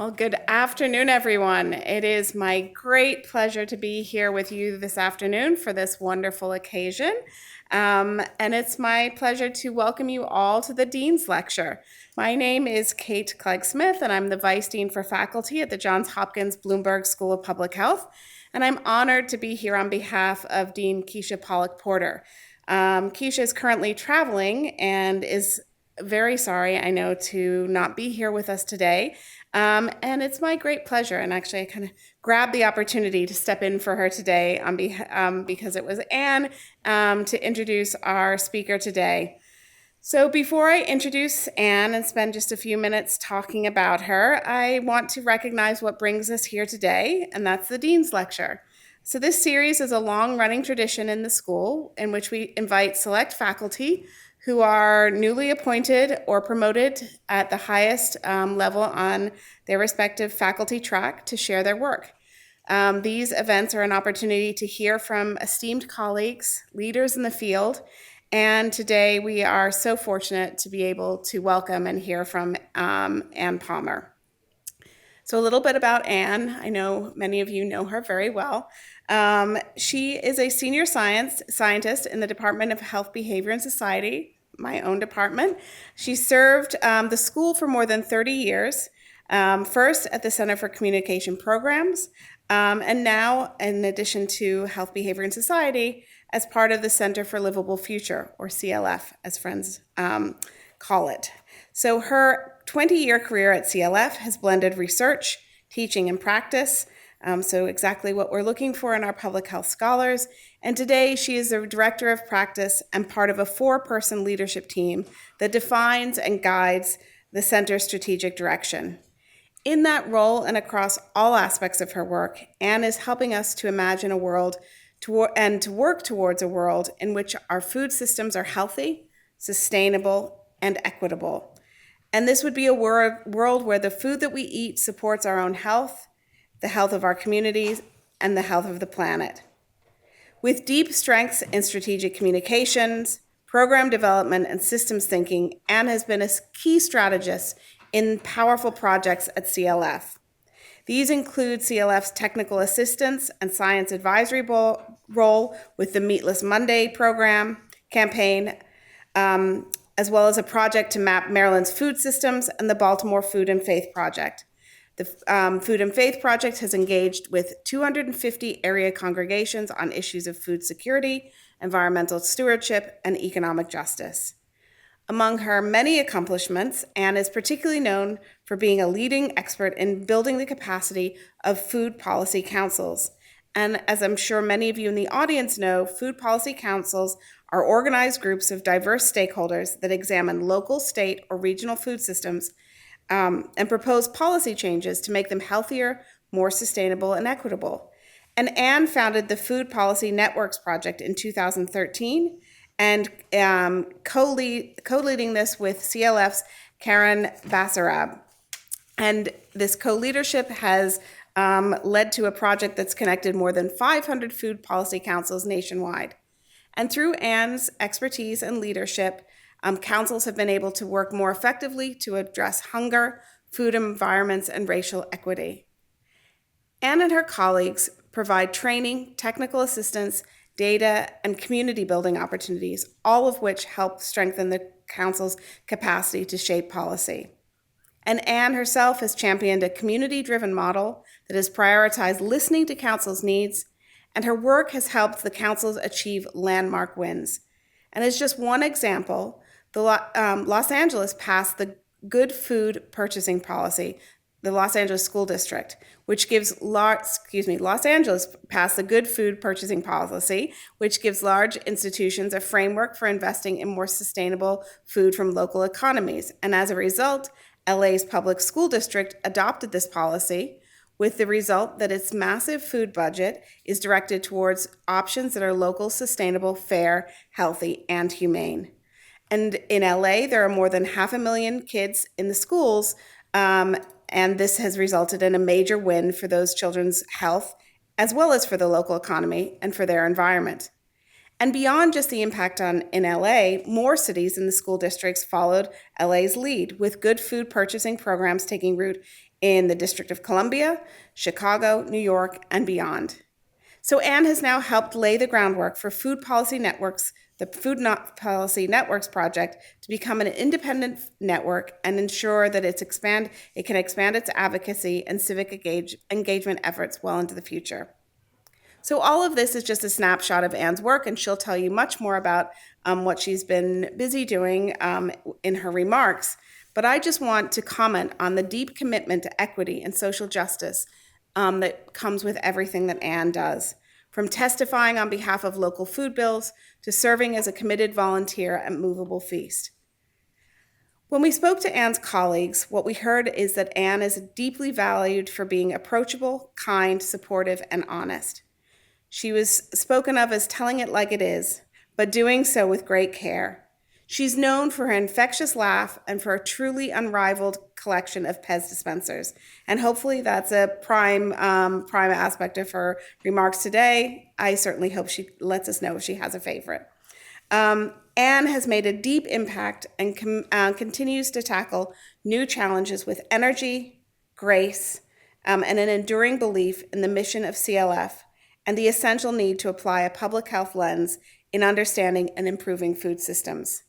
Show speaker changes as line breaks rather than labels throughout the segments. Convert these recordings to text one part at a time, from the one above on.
Well, good afternoon, everyone. It is my great pleasure to be here with you this afternoon for this wonderful occasion. And it's my pleasure to welcome you all to the Dean's Lecture. My name is Kate Clegg-Smith, and I'm the Vice Dean for Faculty at the Johns Hopkins Bloomberg School of Public Health. And I'm honored to be here on behalf of Dean Keisha Pollock-Porter. Keisha is currently traveling and is very sorry, I know, to not be here with us today. And it's my great pleasure, and actually I kind of grabbed the opportunity to step in for her today because it was Anne to introduce our speaker today. So before I introduce Anne and spend just a few minutes talking about her, I want to recognize what brings us here today, and that's the Dean's Lecture. So this series is a long-running tradition in the school in which we invite select faculty who are newly appointed or promoted at the highest level on their respective faculty track to share their work. These events are an opportunity to hear from esteemed colleagues, leaders in the field, and today we are so fortunate to be able to welcome and hear from Anne Palmer. So a little bit about Anne. I know many of you know her very well. She is a senior scientist in the Department of Health, Behavior, and Society, my own department. She served the school for more than 30 years, first at the Center for Communication Programs, and now, in addition to Health, Behavior, and Society, as part of the Center for Livable Future, or CLF, as friends call it. So her 20-year career at CLF has blended research, teaching, and practice, so exactly what we're looking for in our public health scholars. And today she is the director of practice and part of a 4-person leadership team that defines and guides the center's strategic direction. In that role and across all aspects of her work, Anne is helping us to imagine a world and to work towards a world in which our food systems are healthy, sustainable, and equitable. And this would be a world where the food that we eat supports our own health, the health of our communities, and the health of the planet. With deep strengths in strategic communications, program development, and systems thinking, Anne has been a key strategist in powerful projects at CLF. These include CLF's technical assistance and science advisory role with the Meatless Monday campaign, as well as a project to map Maryland's food systems and the Baltimore Food and Faith Project. The Food and Faith Project has engaged with 250 area congregations on issues of food security, environmental stewardship, and economic justice. Among her many accomplishments, Anne is particularly known for being a leading expert in building the capacity of food policy councils. And as I'm sure many of you in the audience know, food policy councils are organized groups of diverse stakeholders that examine local, state, or regional food systems and propose policy changes to make them healthier, more sustainable, and equitable. And Anne founded the Food Policy Networks Project in 2013 and co-leading this with CLF's Karen Bassarab. And this co-leadership has led to a project that's connected more than 500 food policy councils nationwide. And through Anne's expertise and leadership, councils have been able to work more effectively to address hunger, food environments, and racial equity. Anne and her colleagues provide training, technical assistance, data, and community building opportunities, all of which help strengthen the council's capacity to shape policy. And Anne herself has championed a community-driven model that has prioritized listening to council's needs, and her work has helped the councils achieve landmark wins. And as just one example, the Los Angeles passed the Good Food Purchasing Policy, the Los Angeles School District, which gives Los Angeles passed the Good Food Purchasing Policy, which gives large institutions a framework for investing in more sustainable food from local economies. And as a result, LA's public school district adopted this policy, with the result that its massive food budget is directed towards options that are local, sustainable, fair, healthy, and humane. And in LA, there are more than 500,000 kids in the schools, and this has resulted in a major win for those children's health, as well as for the local economy and for their environment. And beyond just the impact in LA, more cities in the school districts followed LA's lead, with good food purchasing programs taking root in the District of Columbia, Chicago, New York, and beyond. So Anne has now helped lay the groundwork for Food Policy Networks, the Policy Networks project, to become an independent network and ensure that it can expand its advocacy and civic engagement efforts well into the future. So all of this is just a snapshot of Anne's work, and she'll tell you much more about what she's been busy doing in her remarks. But I just want to comment on the deep commitment to equity and social justice that comes with everything that Anne does, from testifying on behalf of local food bills to serving as a committed volunteer at Movable Feast. When we spoke to Anne's colleagues, what we heard is that Anne is deeply valued for being approachable, kind, supportive, and honest. She was spoken of as telling it like it is, but doing so with great care. She's known for her infectious laugh and for a truly unrivaled collection of Pez dispensers. And hopefully that's a prime aspect of her remarks today. I certainly hope she lets us know if she has a favorite. Anne has made a deep impact and continues to tackle new challenges with energy, grace, and an enduring belief in the mission of CLF and the essential need to apply a public health lens in understanding and improving food systems.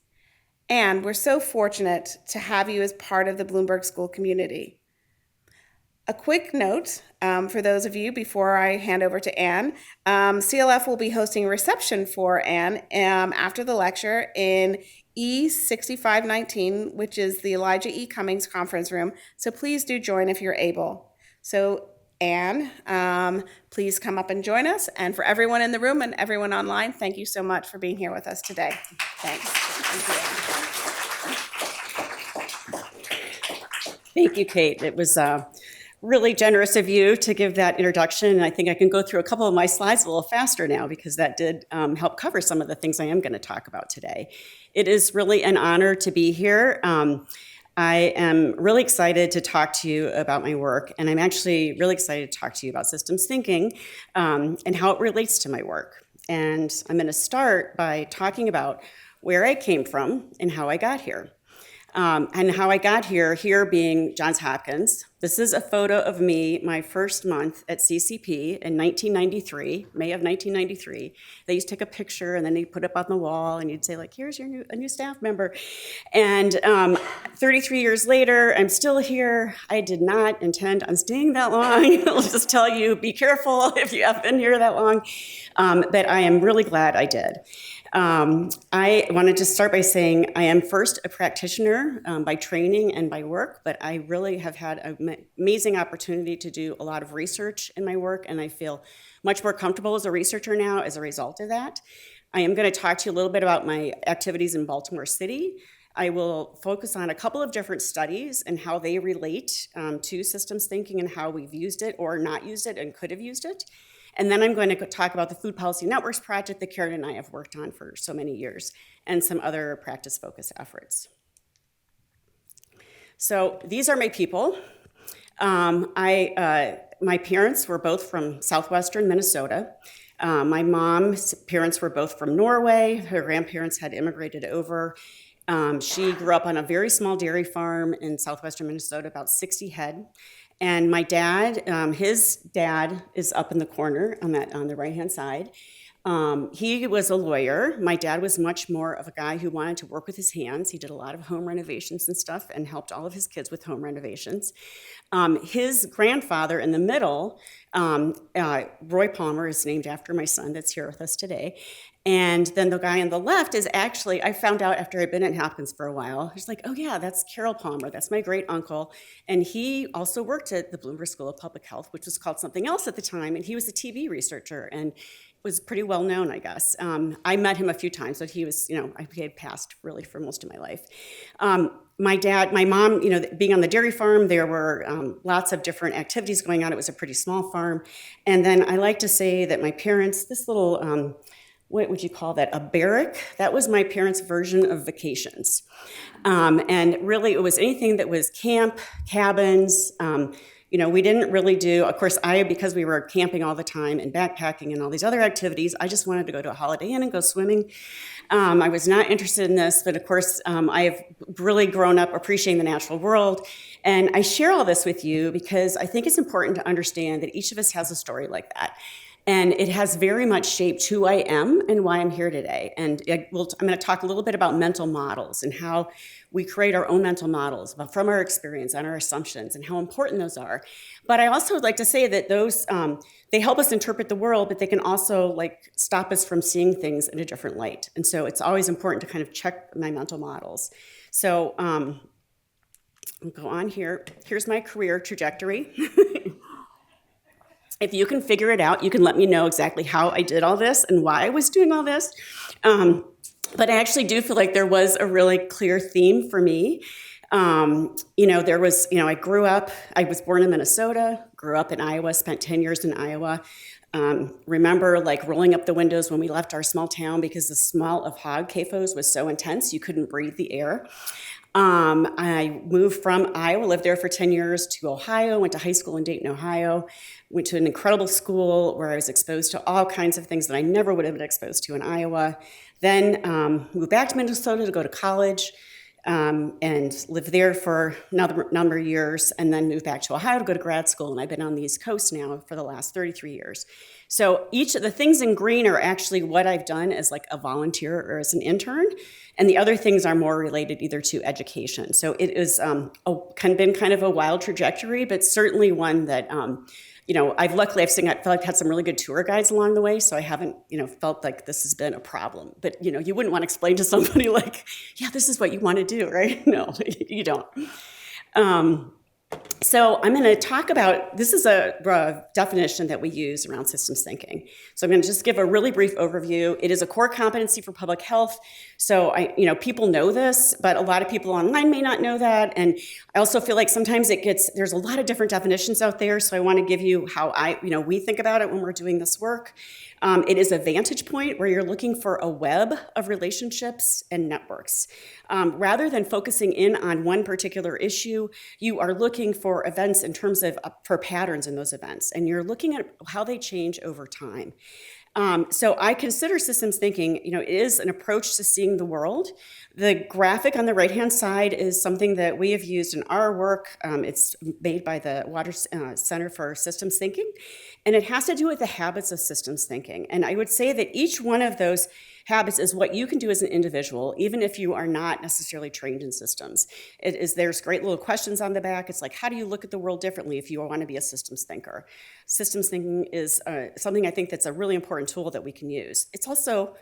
And we're so fortunate to have you as part of the Bloomberg School community. A quick note for those of you before I hand over to Anne, CLF will be hosting a reception for Anne after the lecture in E6519, which is the Elijah E. Cummings conference room. So please do join if you're able. So Anne, please come up and join us. And for everyone in the room and everyone online, thank you so much for being here with us today. Thanks.
Thank you, Kate. It was really generous of you to give that introduction. And I think I can go through a couple of my slides a little faster now because that did help cover some of the things I am going to talk about today. It is really an honor to be here. I am really excited to talk to you about my work, and I'm actually really excited to talk to you about systems thinking and how it relates to my work. And I'm going to start by talking about where I came from and how I got here. And how I got here being Johns Hopkins. This is a photo of me my first month at CCP in 1993, May of 1993. They used to take a picture and then they'd put it up on the wall and you'd say like, here's a new staff member. And 33 years later, I'm still here. I did not intend on staying that long. I'll just tell you, be careful if you have been here that long. But I am really glad I did. I wanted to start by saying I am first a practitioner by training and by work, but I really have had an amazing opportunity to do a lot of research in my work, and I feel much more comfortable as a researcher now as a result of that. I am going to talk to you a little bit about my activities in Baltimore City. I will focus on a couple of different studies and how they relate to systems thinking and how we've used it or not used it and could have used it. And then I'm going to talk about the Food Policy Networks project that Karen and I have worked on for so many years and some other practice-focused efforts. So these are my people. My parents were both from southwestern Minnesota. My mom's parents were both from Norway. Her grandparents had immigrated over. She grew up on a very small dairy farm in southwestern Minnesota, about 60 head. And my dad, his dad is up in the corner on the right-hand side. He was a lawyer. My dad was much more of a guy who wanted to work with his hands. He did a lot of home renovations and stuff and helped all of his kids with home renovations. His grandfather in the middle, Roy Palmer, is named after my son that's here with us today. And then the guy on the left is actually, I found out after I'd been at Hopkins for a while, he's like, oh yeah, that's Carol Palmer, that's my great uncle. And he also worked at the Bloomberg School of Public Health, which was called something else at the time, and he was a TB researcher and was pretty well known, I guess. I met him a few times, but he was, he had passed really for most of my life. My mom, being on the dairy farm, there were lots of different activities going on. It was a pretty small farm. And then I like to say that my parents, this little, what would you call that, a barrack? That was my parents' version of vacations. And really it was anything that was camp, cabins, We didn't really do, of course, because we were camping all the time and backpacking and all these other activities, I just wanted to go to a Holiday Inn and go swimming. I was not interested in this, but of course, I have really grown up appreciating the natural world. And I share all this with you because I think it's important to understand that each of us has a story like that. And it has very much shaped who I am and why I'm here today. And I'm going to talk a little bit about mental models and how we create our own mental models from our experience and our assumptions and how important those are. But I also would like to say that those, they help us interpret the world, but they can also stop us from seeing things in a different light. And so it's always important to kind of check my mental models. So I'll go on here. Here's my career trajectory. If you can figure it out, you can let me know exactly how I did all this and why I was doing all this. But I actually do feel like there was a really clear theme for me. There was, I grew up, I was born in Minnesota, grew up in Iowa, spent 10 years in Iowa. Remember rolling up the windows when we left our small town because the smell of hog CAFOs was so intense you couldn't breathe the air. I moved from Iowa, lived there for 10 years, to Ohio, went to high school in Dayton, Ohio, went to an incredible school where I was exposed to all kinds of things that I never would have been exposed to in Iowa. Then moved back to Minnesota to go to college and lived there for another number of years, and then moved back to Ohio to go to grad school. And I've been on the East Coast now for the last 33 years. So each of the things in green are actually what I've done as a volunteer or as an intern. And the other things are more related either to education. So it is been kind of a wild trajectory, but certainly one that, I've felt like had some really good tour guides along the way. So I haven't, felt like this has been a problem. But, you wouldn't want to explain to somebody yeah, this is what you want to do, right? No, you don't. So I'm going to talk about, this is a definition that we use around systems thinking. So I'm going to just give a really brief overview. It is a core competency for public health. So people know this, but a lot of people online may not know that. And I also feel like sometimes there's a lot of different definitions out there. So I want to give you how we think about it when we're doing this work. It is a vantage point where you're looking for a web of relationships and networks. Rather than focusing in on one particular issue, you are looking for events in terms of for patterns in those events, and you're looking at how they change over time. So I consider systems thinking, it is an approach to seeing the world. The graphic on the right-hand side is something that we have used in our work. It's made by the Water Center for Systems Thinking, and it has to do with the habits of systems thinking. And I would say that each one of those habits is what you can do as an individual, even if you are not necessarily trained in systems. There's great little questions on the back. It's how do you look at the world differently if you want to be a systems thinker? Systems thinking is something I think that's a really important tool that we can use. It's also,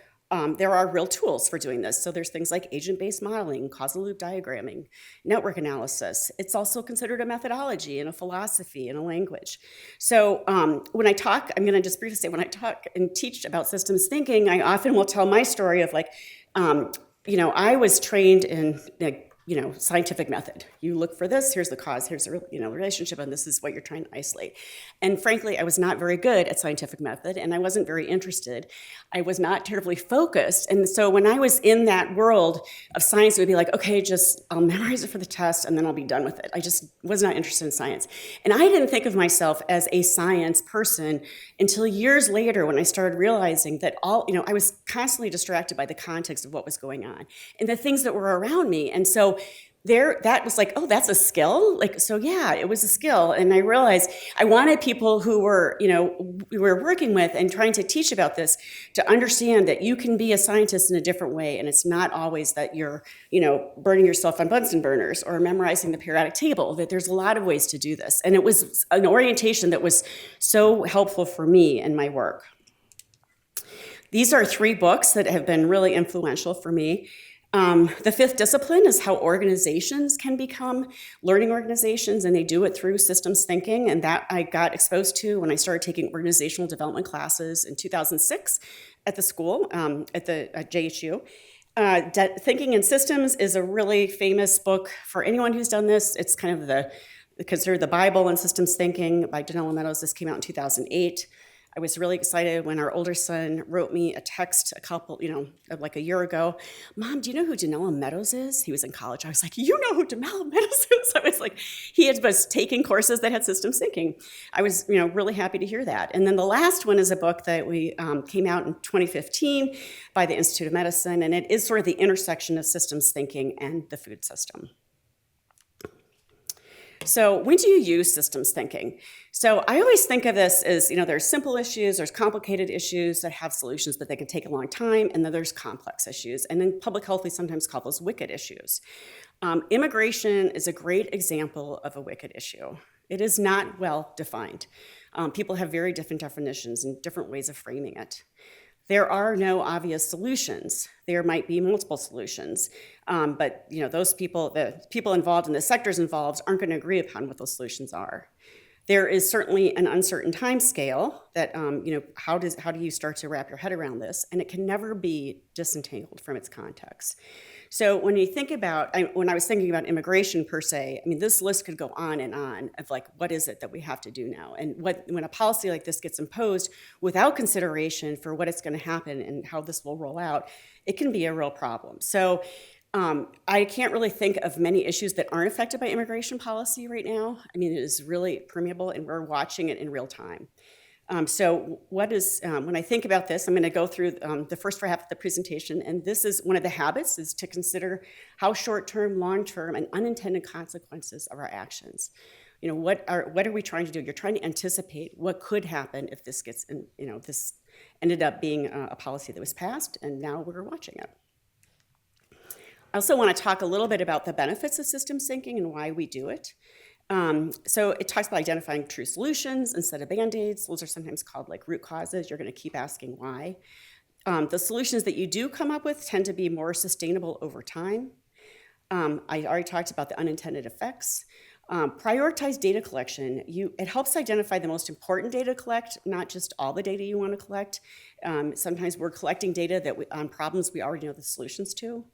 there are real tools for doing this. So there's things like agent-based modeling, causal loop diagramming, network analysis. It's also considered a methodology and a philosophy and a language. So when I talk, I'm going to just briefly say, when I talk and teach about systems thinking, I often will tell my story of I was trained in scientific method. You look for this, here's the cause, here's the relationship, and this is what you're trying to isolate. And frankly, I was not very good at scientific method, and I wasn't very interested. I was not terribly focused. And so when I was in that world of science, it would be okay, I'll memorize it for the test, and then I'll be done with it. I just was not interested in science. And I didn't think of myself as a science person until years later when I started realizing that I was constantly distracted by the context of what was going on and the things that were around me. And so that was oh, that's a skill? So yeah, it was a skill. And I realized I wanted people who were, we were working with and trying to teach about this to understand that you can be a scientist in a different way. And it's not always that you're, burning yourself on Bunsen burners or memorizing the periodic table, that there's a lot of ways to do this. And it was an orientation that was so helpful for me in my work. These are 3 books that have been really influential for me. The 5th discipline is how organizations can become learning organizations, and they do it through systems thinking, and that I got exposed to when I started taking organizational development classes in 2006 at the school, at JHU. Thinking in Systems is a really famous book for anyone who's done this. It's kind of considered the Bible in systems thinking by Danella Meadows. This came out in 2008. I was really excited when our older son wrote me a text like a year ago. Mom, do you know who Danella Meadows is? He was in college. I was like, you know who Danella Meadows is? I was like, was taking courses that had systems thinking. I was, really happy to hear that. And then the last one is a book that we came out in 2015 by the Institute of Medicine, and it is sort of the intersection of systems thinking and the food system. So when do you use systems thinking? So I always think of this as, there's simple issues, there's complicated issues that have solutions, but they can take a long time, and then there's complex issues. And in public health, we sometimes call those wicked issues. Immigration is a great example of a wicked issue. It is not well defined. People have very different definitions and different ways of framing it. There are no obvious solutions. There might be multiple solutions, but the people involved and the sectors involved aren't going to agree upon what those solutions are. There is certainly an uncertain time scale that, how do you start to wrap your head around this? And it can never be disentangled from its context. So when you think about, when I was thinking about immigration per se, this list could go on and on of like, what is it that we have to do now? And when a policy like this gets imposed without consideration for what it's going to happen and how this will roll out, it can be a real problem. So I can't really think of many issues that aren't affected by immigration policy right now. It is really permeable, and we're watching it in real time. So when I think about this, I'm going to go through the first half of the presentation, and this is one of the habits, is to consider how short-term, long-term, and unintended consequences of our actions. What are we trying to do? You're trying to anticipate what could happen if this gets, this ended up being a policy that was passed, and now we're watching it. I also want to talk a little bit about the benefits of systems thinking and why we do it. So it talks about identifying true solutions instead of Band-Aids. Those are sometimes called like root causes. You're going to keep asking why. The solutions that you do come up with tend to be more sustainable over time. I already talked about the unintended effects. Prioritize data collection. It helps identify the most important data to collect, not just all the data you want to collect. Sometimes we're collecting data on problems we already know the solutions to.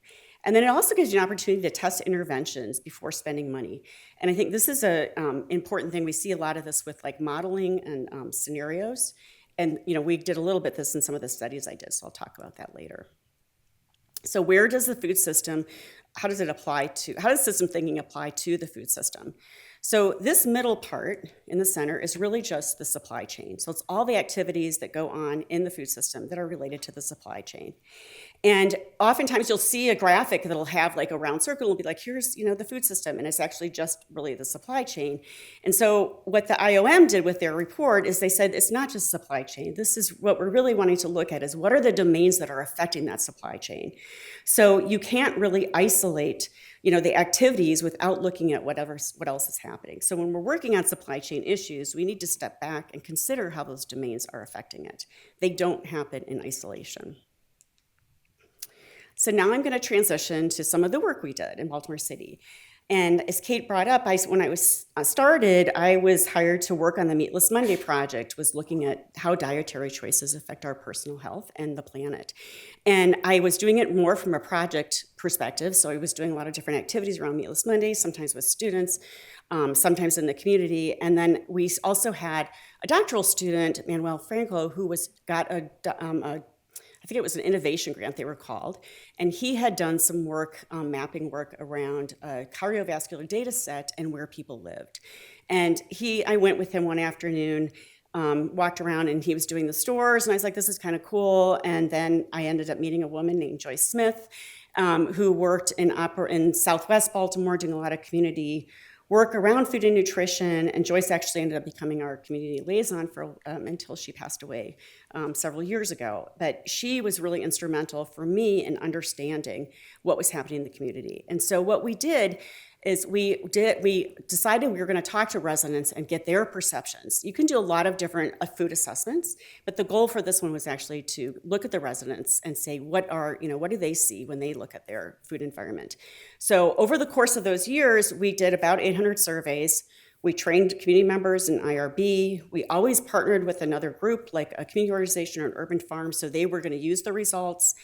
And then it also gives you an opportunity to test interventions before spending money. And I think this is an important thing. We see a lot of this with like modeling and scenarios. And we did a little bit this in some of the studies I did, so I'll talk about that later. So where does the food system, how does system thinking apply to the food system? So this middle part in the center is really just the supply chain. So it's all the activities that go on in the food system that are related to the supply chain. And oftentimes you'll see a graphic that'll have like a round circle. It'll be like, here's the food system, and it's actually just really the supply chain. And so what the IOM did with their report is they said it's not just supply chain. This is what we're really wanting to look at, is what are the domains that are affecting that supply chain. So you can't really isolate the activities without looking at what else is happening. So when we're working on supply chain issues, we need to step back and consider how those domains are affecting it. They don't happen in isolation. So now I'm going to transition to some of the work we did in Baltimore City. And as Kate brought up, when I was started, I was hired to work on the Meatless Monday project, was looking at how dietary choices affect our personal health and the planet. And I was doing it more from a project perspective. So I was doing a lot of different activities around Meatless Monday, sometimes with students, sometimes in the community. And then we also had a doctoral student, Manuel Franco, who got I think it was an innovation grant, they were called, and he had done some work, mapping work around a cardiovascular data set and where people lived. And I went with him one afternoon, walked around, and he was doing the stores, and I was like, this is kind of cool. And then I ended up meeting a woman named Joyce Smith, who worked in Southwest Baltimore doing a lot of work around food and nutrition, and Joyce actually ended up becoming our community liaison until she passed away several years ago. But she was really instrumental for me in understanding what was happening in the community. And so what we did is we decided we were going to talk to residents and get their perceptions. You can do a lot of different food assessments, but the goal for this one was actually to look at the residents and say, what do they see when they look at their food environment? So over the course of those years, we did about 800 surveys. We trained community members in IRB. We always partnered with another group, like a community organization or an urban farm, so they were going to use the results.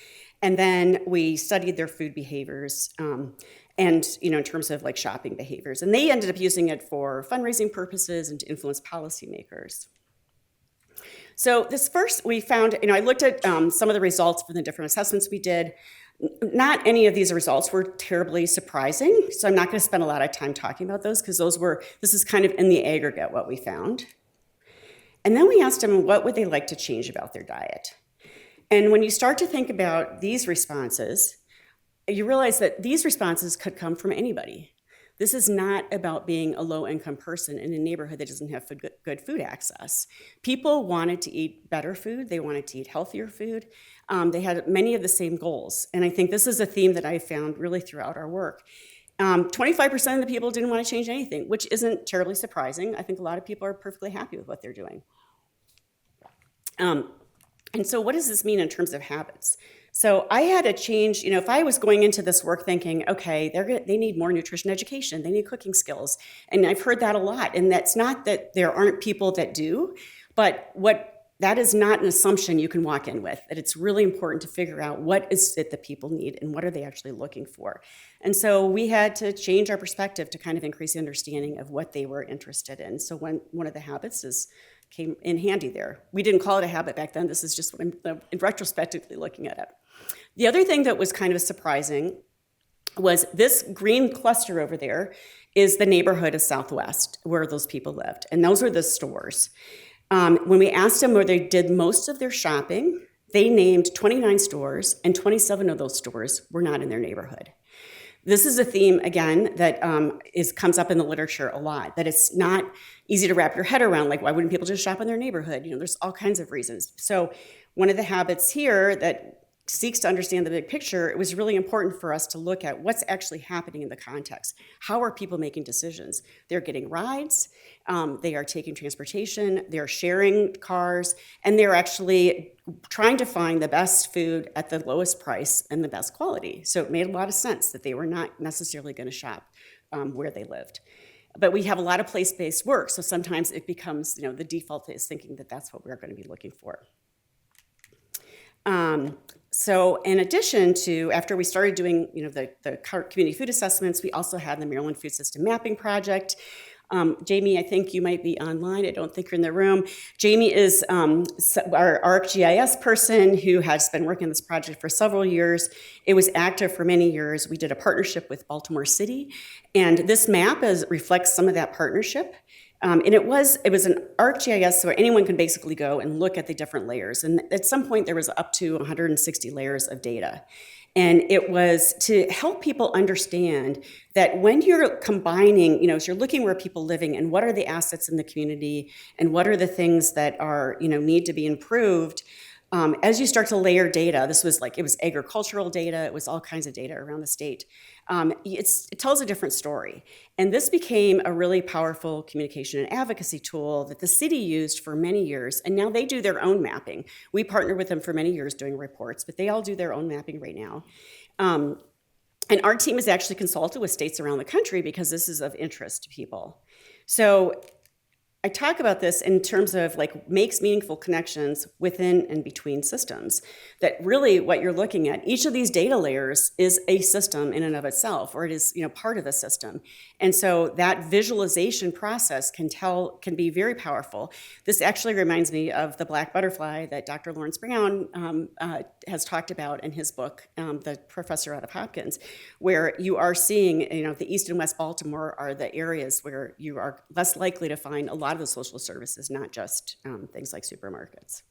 And then we studied their food behaviors, and in terms of like shopping behaviors. And they ended up using it for fundraising purposes and to influence policymakers. So this first, we found, I looked at some of the results from the different assessments we did. Not any of these results were terribly surprising, so I'm not going to spend a lot of time talking about those because this is kind of in the aggregate what we found. And then we asked them what would they like to change about their diet. And when you start to think about these responses, you realize that these responses could come from anybody. This is not about being a low-income person in a neighborhood that doesn't have good food access. People wanted to eat better food. They wanted to eat healthier food. They had many of the same goals. And I think this is a theme that I found really throughout our work. 25% of the people didn't want to change anything, which isn't terribly surprising. I think a lot of people are perfectly happy with what they're doing. And so what does this mean in terms of habits? So I had to change, if I was going into this work thinking, okay, they need more nutrition education, they need cooking skills, and I've heard that a lot, and that's not that there aren't people that do, but that is not an assumption you can walk in with, that it's really important to figure out what is it that people need and what are they actually looking for. And so we had to change our perspective to kind of increase the understanding of what they were interested in. So one of the habits came in handy there. We didn't call it a habit back then. This is just what I'm in retrospectively looking at it. The other thing that was kind of surprising was this green cluster over there is the neighborhood of Southwest where those people lived, and those are the stores. When we asked them where they did most of their shopping, they named 29 stores, and 27 of those stores were not in their neighborhood. This is a theme, again, that comes up in the literature a lot, that it's not easy to wrap your head around, like why wouldn't people just shop in their neighborhood? There's all kinds of reasons. So one of the habits here that seeks to understand the big picture, it was really important for us to look at what's actually happening in the context. How are people making decisions? They're getting rides, they are taking transportation, they're sharing cars, and they're actually trying to find the best food at the lowest price and the best quality. So it made a lot of sense that they were not necessarily going to shop where they lived. But we have a lot of place-based work, so sometimes it becomes, the default is thinking that that's what we're going to be looking for. So in addition to, after we started doing, the community food assessments, we also had the Maryland Food System Mapping Project. Jamie, I think you might be online. I don't think you're in the room. Jamie is our ArcGIS person who has been working on this project for several years. It was active for many years. We did a partnership with Baltimore City, and this map reflects some of that partnership. And it was an ArcGIS, so anyone can basically go and look at the different layers. And at some point, there was up to 160 layers of data. And it was to help people understand that when you're combining, as you're looking where people living and what are the assets in the community and what are the things that are, need to be improved, as you start to layer data, it was agricultural data, it was all kinds of data around the state. It tells a different story. And this became a really powerful communication and advocacy tool that the city used for many years, and now they do their own mapping. We partnered with them for many years doing reports, but they all do their own mapping right now. And our team has actually consulted with states around the country because this is of interest to people. So I talk about this in terms of makes meaningful connections within and between systems. That really what you're looking at, each of these data layers is a system in and of itself, or it is part of the system. And so that visualization process can be very powerful. This actually reminds me of the black butterfly that Dr. Lawrence Brown has talked about in his book, the professor out of Hopkins, where you are seeing, the East and West Baltimore are the areas where you are less likely to find a lot of the social services, not just things like supermarkets.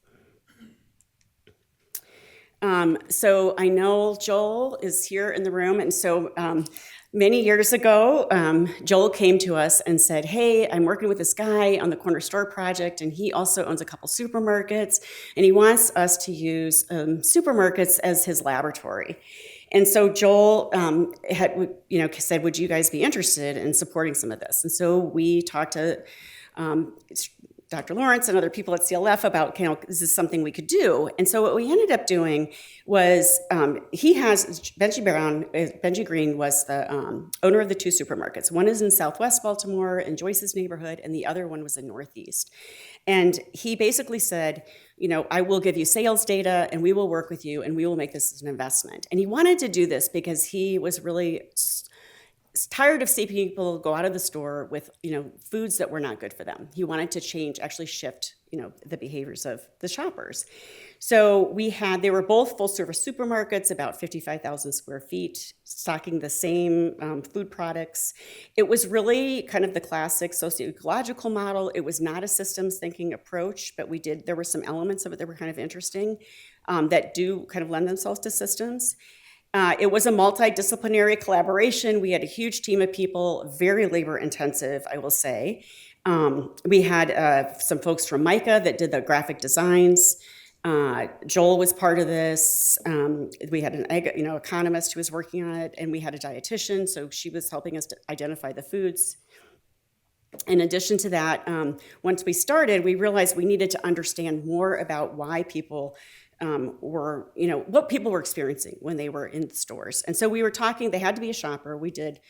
So I know Joel is here in the room, and so many years ago, Joel came to us and said, hey, I'm working with this guy on the Corner Store project, and he also owns a couple supermarkets, and he wants us to use supermarkets as his laboratory. And so Joel said, would you guys be interested in supporting some of this? And so we talked to Dr. Lawrence and other people at CLF about, is this something we could do? And so what we ended up doing was Benji Green was the owner of the two supermarkets. One is in Southwest Baltimore in Joyce's neighborhood, and the other one was in Northeast. And he basically said, I will give you sales data, and we will work with you, and we will make this as an investment. And he wanted to do this because he was really tired of seeing people go out of the store with, foods that were not good for them. He wanted to actually shift, the behaviors of the shoppers. So they were both full service supermarkets, about 55,000 square feet, stocking the same food products. It was really kind of the classic socio-ecological model. It was not a systems thinking approach, but there were some elements of it that were kind of interesting that do kind of lend themselves to systems. It was a multidisciplinary collaboration. We had a huge team of people, very labor intensive, I will say. We had some folks from MAIA that did the graphic designs. Joel was part of this. We had an economist who was working on it, and we had a dietitian, so she was helping us to identify the foods. In addition to that, once we started, we realized we needed to understand more about why people what people were experiencing when they were in the stores. And so we were talking, they had to be a shopper. We did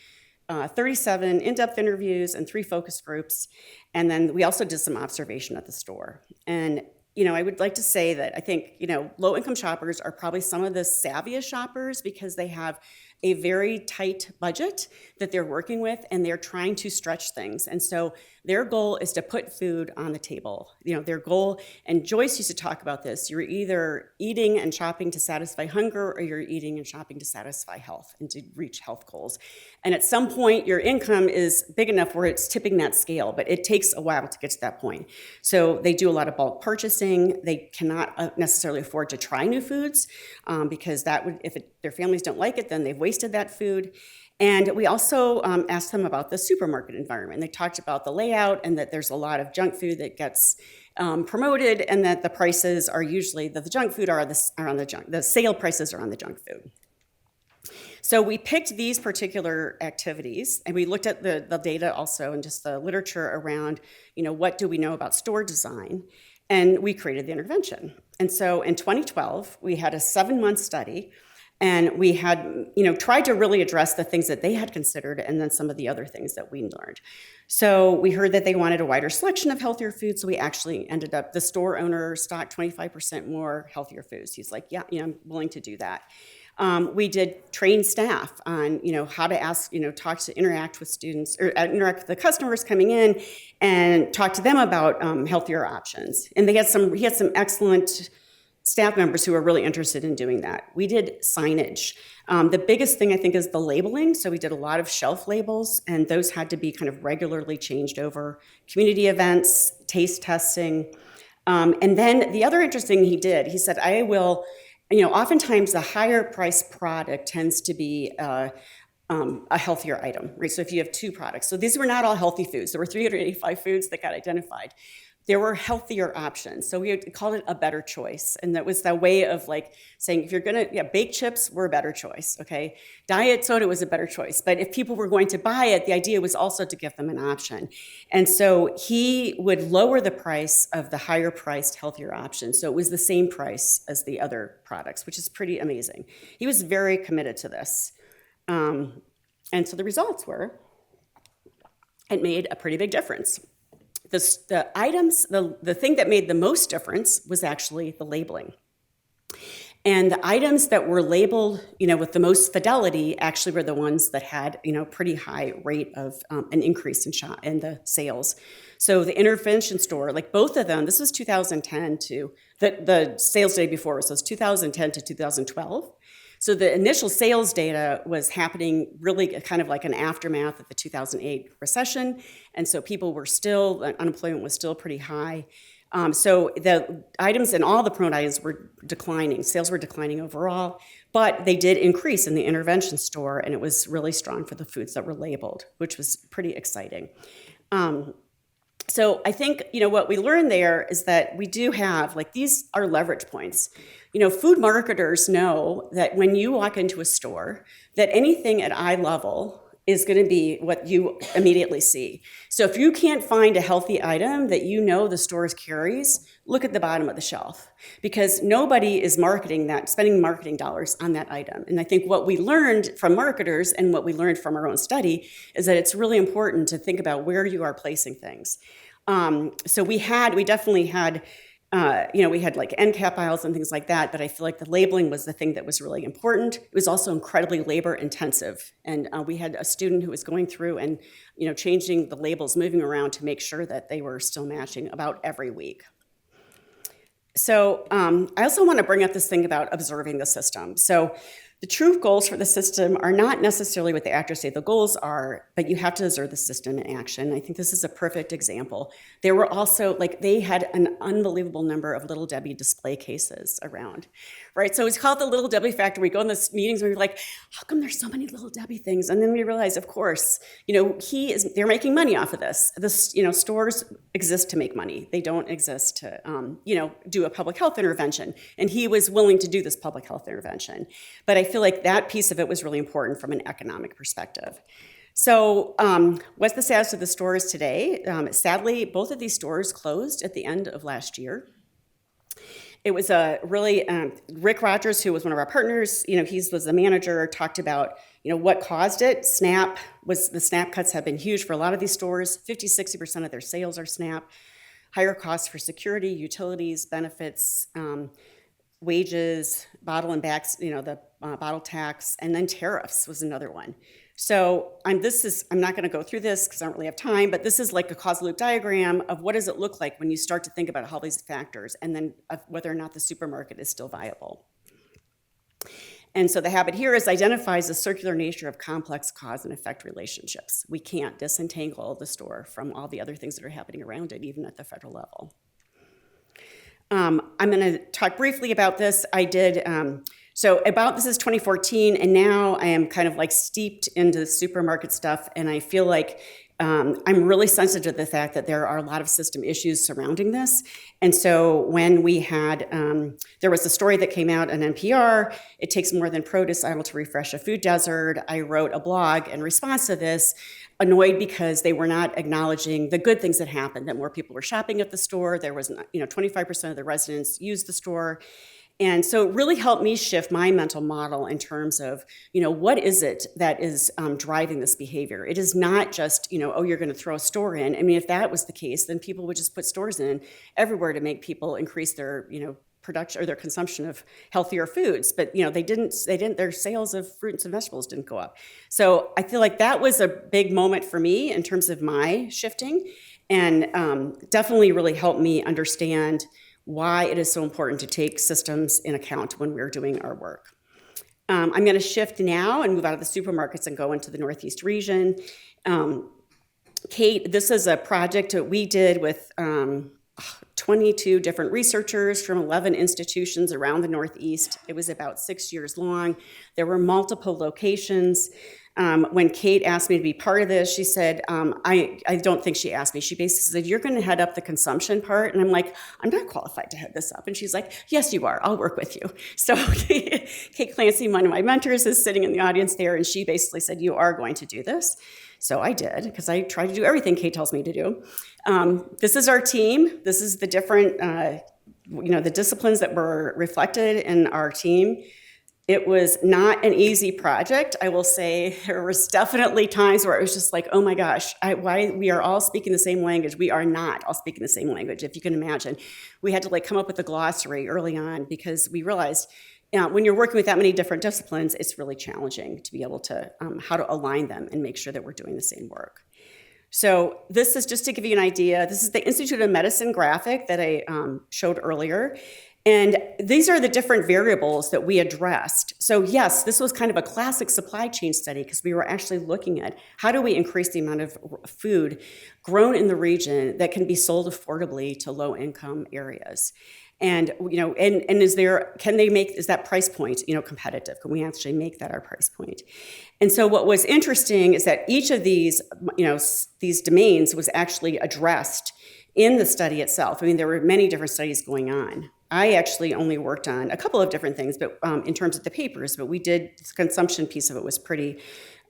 37 in-depth interviews and 3 focus groups. And then we also did some observation at the store. And I would like to say that I think, low-income shoppers are probably some of the savviest shoppers because they have a very tight budget that they're working with, and they're trying to stretch things. And so their goal is to put food on the table. Their goal, and Joyce used to talk about this, you're either eating and shopping to satisfy hunger, or you're eating and shopping to satisfy health and to reach health goals. And at some point, your income is big enough where it's tipping that scale, but it takes a while to get to that point. So they do a lot of bulk purchasing. They cannot necessarily afford to try new foods because their families don't like it, then they've wasted that food. And we also asked them about the supermarket environment. They talked about the layout and that there's a lot of junk food that gets promoted, and that the prices are usually the junk food are on the junk. The sale prices are on the junk food. So we picked these particular activities, and we looked at the data also and just the literature around, what do we know about store design, and we created the intervention. And so in 2012, we had a 7-month study. And we had, tried to really address the things that they had considered and then some of the other things that we learned. So we heard that they wanted a wider selection of healthier foods. So we actually the store owner stocked 25% more healthier foods. He's like, yeah, I'm willing to do that. We did train staff on, how to ask, interact with students or interact with the customers coming in and talk to them about healthier options. And he had some excellent staff members who are really interested in doing that. We did signage. The biggest thing I think is the labeling. So we did a lot of shelf labels, and those had to be kind of regularly changed over. Community events, taste testing. And then the other interesting thing he said, I will, oftentimes the higher priced product tends to be a healthier item, right? So if you have 2 products. So these were not all healthy foods. There were 385 foods that got identified. There were healthier options. So we called it a better choice. And that was the way of saying, if you're baked chips were a better choice, okay? Diet soda was a better choice. But if people were going to buy it, the idea was also to give them an option. And so he would lower the price of the higher priced, healthier options. So it was the same price as the other products, which is pretty amazing. He was very committed to this. And so the results were, it made a pretty big difference. The items, the thing that made the most difference was actually the labeling. And the items that were labeled, with the most fidelity actually were the ones that had, pretty high rate of an increase in the sales. So the intervention store, both of them, this was 2010 to, the sales day before was 2010 to 2012. So the initial sales data was happening really kind of like an aftermath of the 2008 recession. And so unemployment was still pretty high. So the items and all the promoted items were declining. Sales were declining overall, but they did increase in the intervention store, and it was really strong for the foods that were labeled, which was pretty exciting. So I think, what we learned there is that we do have, these are leverage points. Food marketers know that when you walk into a store, that anything at eye level is going to be what you immediately see. So if you can't find a healthy item that the store carries, look at the bottom of the shelf, because nobody is spending marketing dollars on that item. And I think what we learned from marketers and what we learned from our own study is that it's really important to think about where you are placing things. So we definitely had we had end cap aisles and things like that, but I feel like the labeling was the thing that was really important. It was also incredibly labor intensive. And we had a student who was going through and, changing the labels, moving around to make sure that they were still matching about every week. So I also want to bring up this thing about observing the system. So the true goals for the system are not necessarily what the actors say the goals are, but you have to observe the system in action. I think this is a perfect example. There were also, like, they had an unbelievable number of Little Debbie display cases around, right? So it's called the Little Debbie factor. We go in these meetings and we're like, how come there's so many Little Debbie things? And then we realize, of course, they're making money off of this. Stores exist to make money. They don't exist to, do a public health intervention. And he was willing to do this public health intervention. But I feel like that piece of it was really important from an economic perspective. So what's the status of the stores today? Sadly, both of these stores closed at the end of last year. It was a really, Rick Rogers, who was one of our partners, he was the manager, talked about, what caused it. The SNAP cuts have been huge for a lot of these stores. 50-60% of their sales are SNAP. Higher costs for security, utilities, benefits, wages, bottle and backs, the bottle tax, and then tariffs was another one. So I'm not going to go through this because I don't really have time, but this is like a causal loop diagram of what does it look like when you start to think about all these factors and then whether or not the supermarket is still viable. And so the habit here identifies the circular nature of complex cause and effect relationships. We can't disentangle the store from all the other things that are happening around it, even at the federal level. I'm going to talk briefly about this. This is 2014, and now I am kind of like steeped into the supermarket stuff, and I feel like I'm really sensitive to the fact that there are a lot of system issues surrounding this. And so when we had, there was a story that came out on NPR, it takes more than produce idle to refresh a food desert. I wrote a blog in response to this, annoyed because they were not acknowledging the good things that happened, that more people were shopping at the store. There was, 25% of the residents used the store. And so it really helped me shift my mental model in terms of, what is it that is driving this behavior? It is not just, you're going to throw a store in. I mean, if that was the case, then people would just put stores in everywhere to make people increase their, production or their consumption of healthier foods. But, they didn't, their sales of fruits and vegetables didn't go up. So I feel like that was a big moment for me in terms of my shifting, and definitely really helped me understand why it is so important to take systems in account when we're doing our work. I'm going to shift now and move out of the supermarkets and go into the Northeast region. Kate, this is a project that we did with 22 different researchers from 11 institutions around the Northeast. It was about 6 years long. There were multiple locations. When Kate asked me to be part of this, she said, I don't think she asked me. She basically said, you're going to head up the consumption part. And I'm like, I'm not qualified to head this up. And she's like, yes, you are. I'll work with you. So Kate Clancy, one of my mentors, is sitting in the audience there. And she basically said, you are going to do this. So I did, because I try to do everything Kate tells me to do. This is our team. This is the different, the disciplines that were reflected in our team. It was not an easy project. I will say there was definitely times where it was just like, oh my gosh, why we are all speaking the same language. We are not all speaking the same language, if you can imagine. We had to come up with a glossary early on because we realized when you're working with that many different disciplines, it's really challenging to be able to, how to align them and make sure that we're doing the same work. So this is just to give you an idea. This is the Institute of Medicine graphic that I showed earlier. And these are the different variables that we addressed. So yes, this was kind of a classic supply chain study because we were actually looking at how do we increase the amount of food grown in the region that can be sold affordably to low-income areas. And is that price point competitive? Can we actually make that our price point? And so what was interesting is that each of these domains was actually addressed in the study itself. I mean, there were many different studies going on. I actually only worked on a couple of different things, but in terms of the papers, but the consumption piece of it was pretty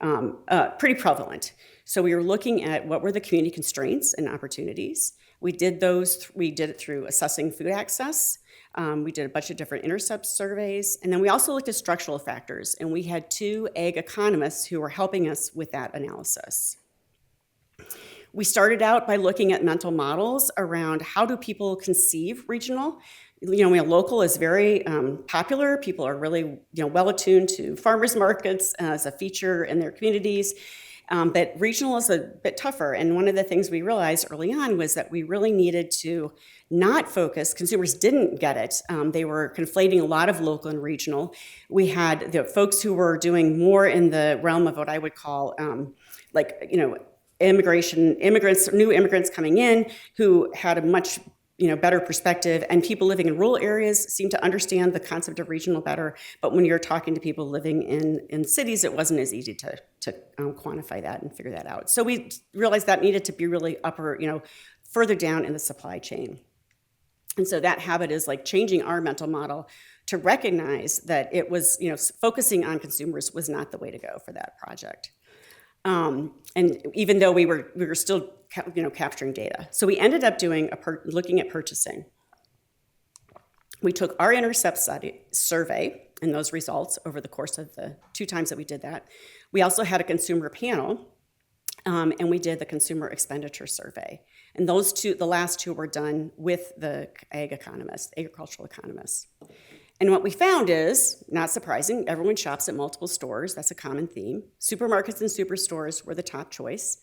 prevalent. So we were looking at what were the community constraints and opportunities. We did it through assessing food access. We did a bunch of different intercept surveys. And then we also looked at structural factors. And we had 2 ag economists who were helping us with that analysis. We started out by looking at mental models around how do people conceive regional. Local is very popular. People are really well attuned to farmers markets as a feature in their communities. But regional is a bit tougher. And one of the things we realized early on was that we really needed to not focus. Consumers didn't get it. They were conflating a lot of local and regional. We had the folks who were doing more in the realm of what I would call immigrants, new immigrants coming in who had a much better perspective, and people living in rural areas seem to understand the concept of regional better. But when you're talking to people living in cities, it wasn't as easy to quantify that and figure that out. So we realized that needed to be really further down in the supply chain. And so that habit is like changing our mental model to recognize that it was, focusing on consumers was not the way to go for that project. And even though we were still, capturing data. So we ended up doing looking at purchasing. We took our intercept survey and those results over the course of the 2 times that we did that. We also had a consumer panel, and we did the consumer expenditure survey. And the last 2 were done with the agricultural economists. And what we found is, not surprising, everyone shops at multiple stores. That's a common theme. Supermarkets and superstores were the top choice.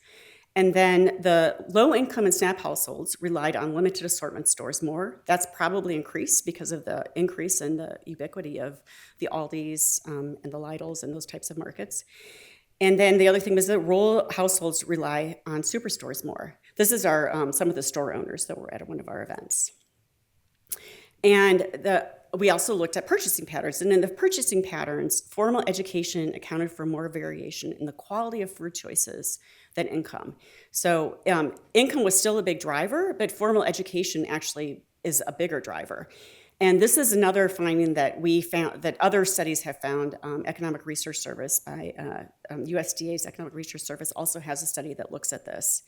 And then the low-income and SNAP households relied on limited assortment stores more. That's probably increased because of the increase in the ubiquity of the Aldis and the Lidls and those types of markets. And then the other thing was that rural households rely on superstores more. This is some of the store owners that were at one of our events. And we also looked at purchasing patterns. And in the purchasing patterns, formal education accounted for more variation in the quality of food choices than income. So income was still a big driver, but formal education actually is a bigger driver. And this is another finding that we found, that other studies have found. Economic Research Service by USDA's Economic Research Service also has a study that looks at this.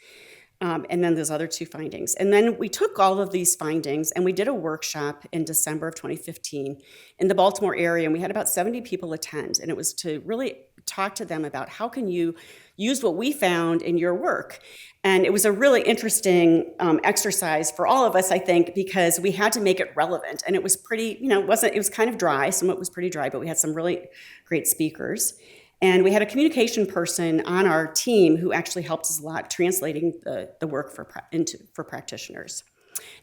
And then there's other 2 findings. And then we took all of these findings and we did a workshop in December of 2015 in the Baltimore area, and we had about 70 people attend. And it was to really talk to them about how can you use what we found in your work. And it was a really interesting exercise for all of us, I think, because we had to make it relevant. And it was pretty, it was kind of dry. Some of it was pretty dry, but we had some really great speakers. And we had a communication person on our team who actually helped us a lot translating the work for practitioners.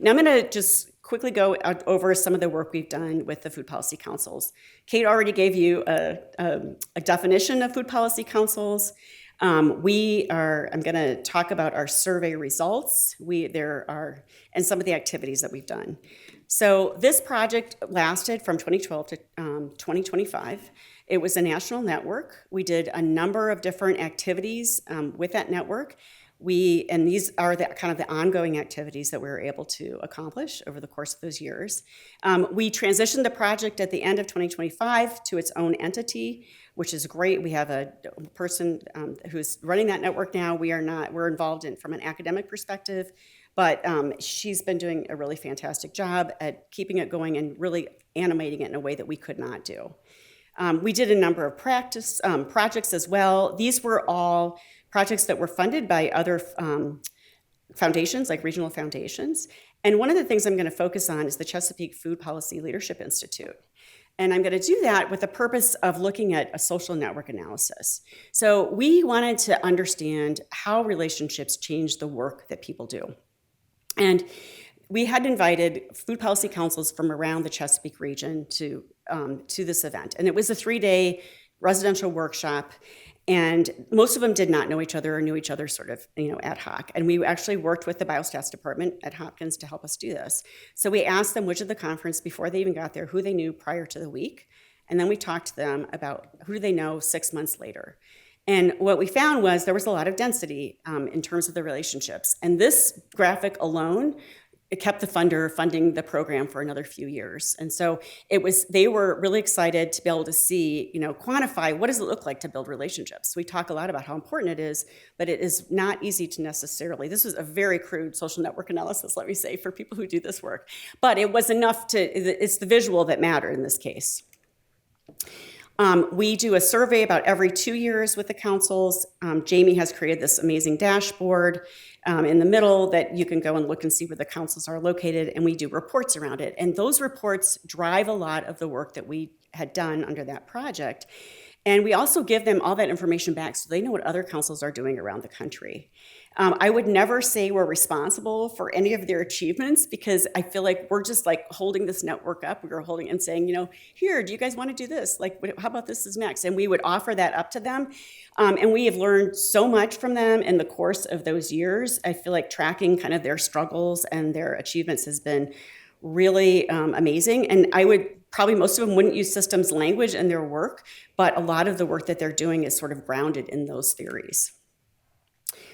Now I'm going to just quickly go over some of the work we've done with the food policy councils. Kate already gave you a definition of food policy councils. I'm going to talk about our survey results. And some of the activities that we've done. So this project lasted from 2012 to 2025. It was a national network. We did a number of different activities with that network. And these are the ongoing activities that we were able to accomplish over the course of those years. We transitioned the project at the end of 2025 to its own entity, which is great. We have a person who's running that network now. We're involved from an academic perspective, but she's been doing a really fantastic job at keeping it going and really animating it in a way that we could not do. We did a number of projects as well. These were all projects that were funded by other foundations, like regional foundations. And one of the things I'm going to focus on is the Chesapeake Food Policy Leadership Institute. And I'm going to do that with the purpose of looking at a social network analysis. So we wanted to understand how relationships change the work that people do. And we had invited food policy councils from around the Chesapeake region to this event. And it was a 3-day residential workshop. And most of them did not know each other or knew each other sort of, ad hoc. And we actually worked with the biostats department at Hopkins to help us do this. So we asked them which of the conference, before they even got there, who they knew prior to the week. And then we talked to them about who do they know 6 months later. And what we found was there was a lot of density in terms of the relationships. And this graphic alone, it kept the funder funding the program for another few years. And so they were really excited to be able to see, quantify what does it look like to build relationships. We talk a lot about how important it is, but it is not easy to necessarily. This was a very crude social network analysis, let me say, for people who do this work. But it was enough it's the visual that mattered in this case. We do a survey about every 2 years with the councils. Jamie has created this amazing dashboard in the middle that you can go and look and see where the councils are located, and we do reports around it. And those reports drive a lot of the work that we had done under that project. And we also give them all that information back so they know what other councils are doing around the country. I would never say we're responsible for any of their achievements because I feel like we're just like holding this network up. We're holding and saying, here, do you guys want to do this? Like, how about this is next? And we would offer that up to them. And we have learned so much from them in the course of those years. I feel like tracking kind of their struggles and their achievements has been really amazing. And I would probably most of them wouldn't use systems language in their work, but a lot of the work that they're doing is sort of grounded in those theories.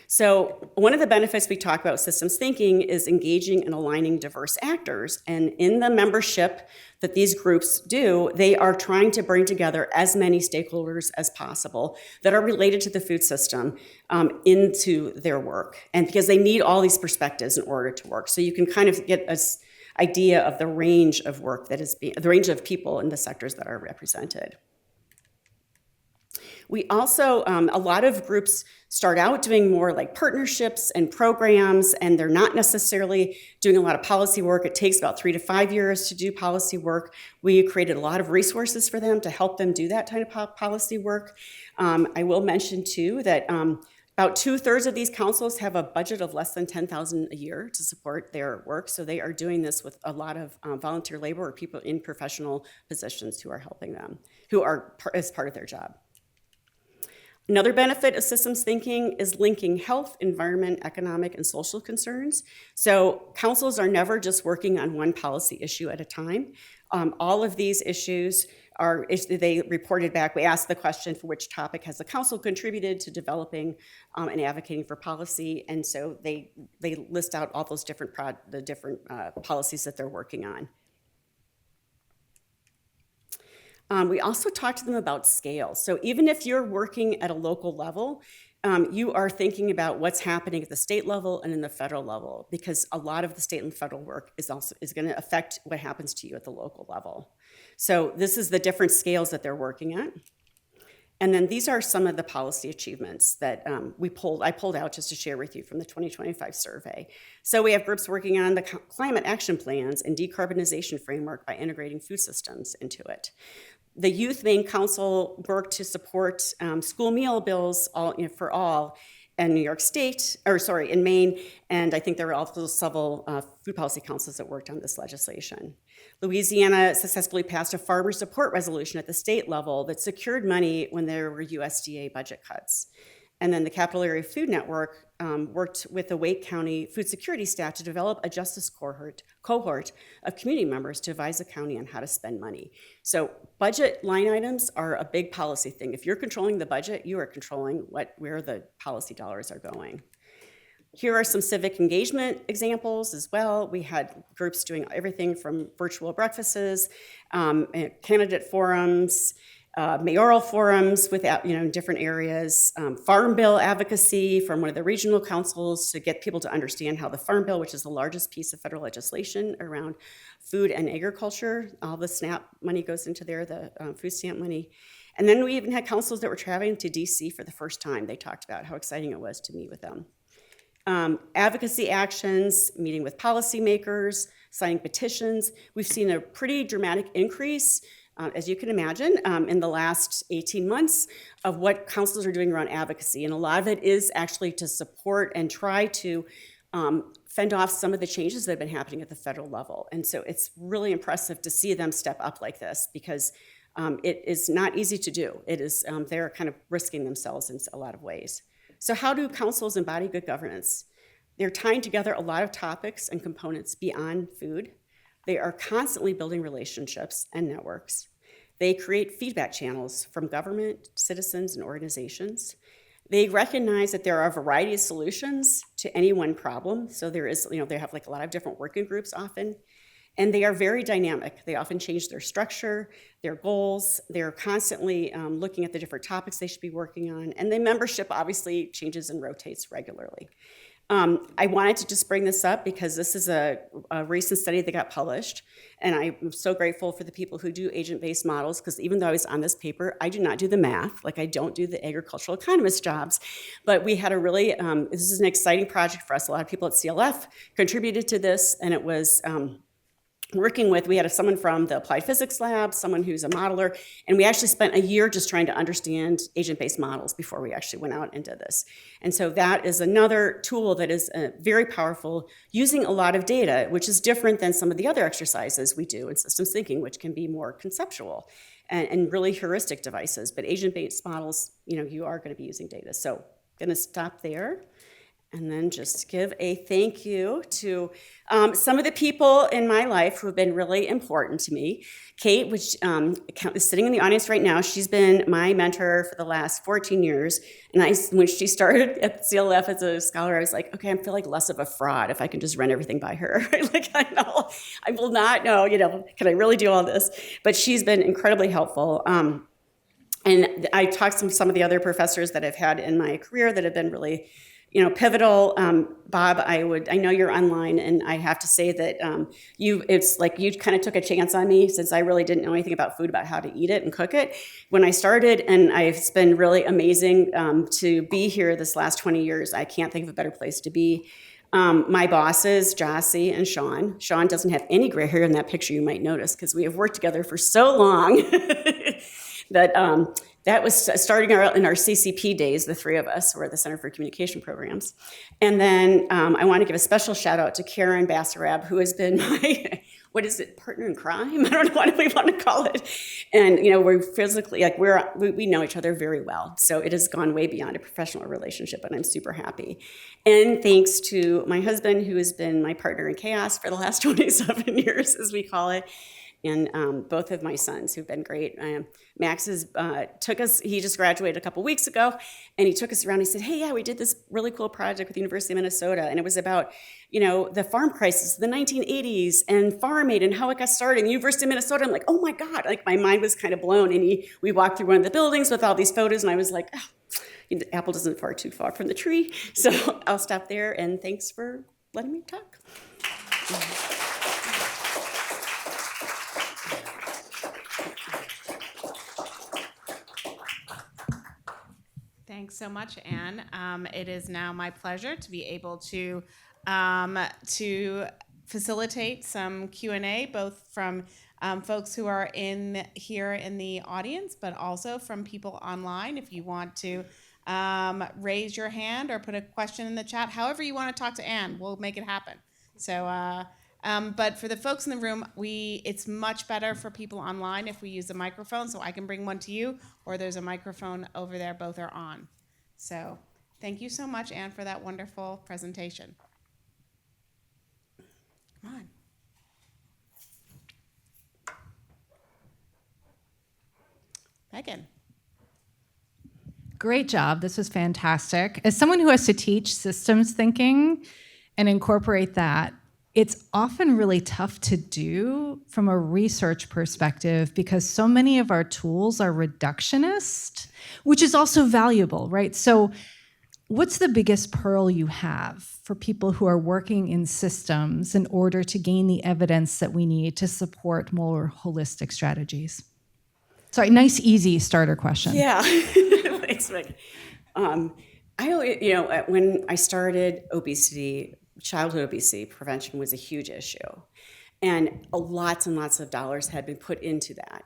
So one of the benefits we talk about systems thinking is engaging and aligning diverse actors. And in the membership that these groups do, they are trying to bring together as many stakeholders as possible that are related to the food system into their work. And because they need all these perspectives in order to work. So you can kind of get an idea of the range of work that is the range of people in the sectors that are represented. We also, a lot of groups start out doing more like partnerships and programs, and they're not necessarily doing a lot of policy work. It takes about 3 to 5 years to do policy work. We created a lot of resources for them to help them do that type of policy work. I will mention too that about 2/3 of these councils have a budget of less than $10,000 a year to support their work. So they are doing this with a lot of volunteer labor or people in professional positions who are helping them, who are as part of their job. Another benefit of systems thinking is linking health, environment, economic, and social concerns. So councils are never just working on one policy issue at a time. All of these issues they reported back. We asked the question for which topic has the council contributed to developing and advocating for policy, and so they list out all those different policies that they're working on. We also talked to them about scale. So even if you're working at a local level, you are thinking about what's happening at the state level and in the federal level, because a lot of the state and federal work is going to affect what happens to you at the local level. So this is the different scales that they're working at. And then these are some of the policy achievements that I pulled out just to share with you from the 2025 survey. So we have groups working on the climate action plans and decarbonization framework by integrating food systems into it. The Youth Maine Council worked to support school meal bills for all in in Maine, and I think there were also several food policy councils that worked on this legislation. Louisiana successfully passed a farmer support resolution at the state level that secured money when there were USDA budget cuts. And then the Capital Area Food Network worked with the Wake County food security staff to develop a justice cohort of community members to advise the county on how to spend money. So budget line items are a big policy thing. If you're controlling the budget, you are controlling where the policy dollars are going. Here are some civic engagement examples as well. We had groups doing everything from virtual breakfasts, candidate forums, mayoral forums in different areas, farm bill advocacy from one of the regional councils to get people to understand how the farm bill, which is the largest piece of federal legislation around food and agriculture, all the SNAP money goes into there, the food stamp money. And then we even had councils that were traveling to DC for the first time. They talked about how exciting it was to meet with them. Advocacy actions, meeting with policymakers, signing petitions. We've seen a pretty dramatic increase, as you can imagine, in the last 18 months of what councils are doing around advocacy. And a lot of it is actually to support and try to fend off some of the changes that have been happening at the federal level. And so it's really impressive to see them step up like this because it is not easy to do. It is, they're kind of risking themselves in a lot of ways. So how do councils embody good governance? They're tying together a lot of topics and components beyond food. They are constantly building relationships and networks. They create feedback channels from government, citizens, and organizations. They recognize that there are a variety of solutions to any one problem. So there is, they have like a lot of different working groups often. And they are very dynamic. They often change their structure, their goals. They're constantly looking at the different topics they should be working on. And the membership obviously changes and rotates regularly. I wanted to just bring this up because this is a recent study that got published, and I'm so grateful for the people who do agent-based models, because even though I was on this paper, I do not do the math, like I don't do the agricultural economist jobs, but we had a really, this is an exciting project for us. A lot of people at CLF contributed to this, and it was we had someone from the applied physics lab, someone who's a modeler, and we actually spent a year just trying to understand agent-based models before we actually went out and did this. And so that is another tool that is very powerful, using a lot of data, which is different than some of the other exercises we do in systems thinking, which can be more conceptual and really heuristic devices. But agent-based models, you are going to be using data. So I'm going to stop there. And then just give a thank you to some of the people in my life who have been really important to me. Kate, which is sitting in the audience right now, she's been my mentor for the last 14 years. And when she started at CLF as a scholar, I was like, okay, I feel like less of a fraud if I can just run everything by her. Like, I will not know, can I really do all this? But she's been incredibly helpful. And I talked to some of the other professors that I've had in my career that have been really pivotal. Bob, I know you're online, and I have to say that it's like you kind of took a chance on me, since I really didn't know anything about food, about how to eat it and cook it when I started, and it's been really amazing to be here this last 20 years. I can't think of a better place to be. My bosses, Jossie and Sean. Sean doesn't have any gray hair in that picture, you might notice, because we have worked together for so long that was starting in our CCP days, the three of us were at the Center for Communication Programs. And then I want to give a special shout out to Karen Bassarab, who has been my, partner in crime? I don't know what we want to call it. And, we're physically, we know each other very well. So it has gone way beyond a professional relationship, and I'm super happy. And thanks to my husband, who has been my partner in chaos for the last 27 years, as we call it. And both of my sons, who've been great. Max took us, he just graduated a couple weeks ago, and he took us around. He said, hey, yeah, we did this really cool project with the University of Minnesota, and it was about, the farm crisis of the 1980s and Farm Aid and how it got started in the University of Minnesota. I'm like, oh my God, like my mind was kind of blown. And we walked through one of the buildings with all these photos, and I was like, the apple doesn't fall too far from the tree. So I'll stop there, and thanks for letting me talk.
Thanks so much, Anne. It is now my pleasure to be able to facilitate some Q&A, both from folks who are here in the audience, but also from people online. If you want to raise your hand or put a question in the chat, however you want to talk to Anne, we'll make it happen. So, but for the folks in the room, it's much better for people online if we use a microphone, so I can bring one to you, or there's a microphone over there. Both are on. So thank you so much, Anne, for that wonderful presentation. Come on. Megan.
Great job. This was fantastic. As someone who has to teach systems thinking and incorporate that, it's often really tough to do from a research perspective, because so many of our tools are reductionist, which is also valuable, right? So what's the biggest pearl you have for people who are working in systems in order to gain the evidence that we need to support more holistic strategies? Sorry, nice, easy starter question.
Yeah, thanks, Meg. When I started obesity, childhood obesity prevention was a huge issue, and lots and lots of dollars had been put into that,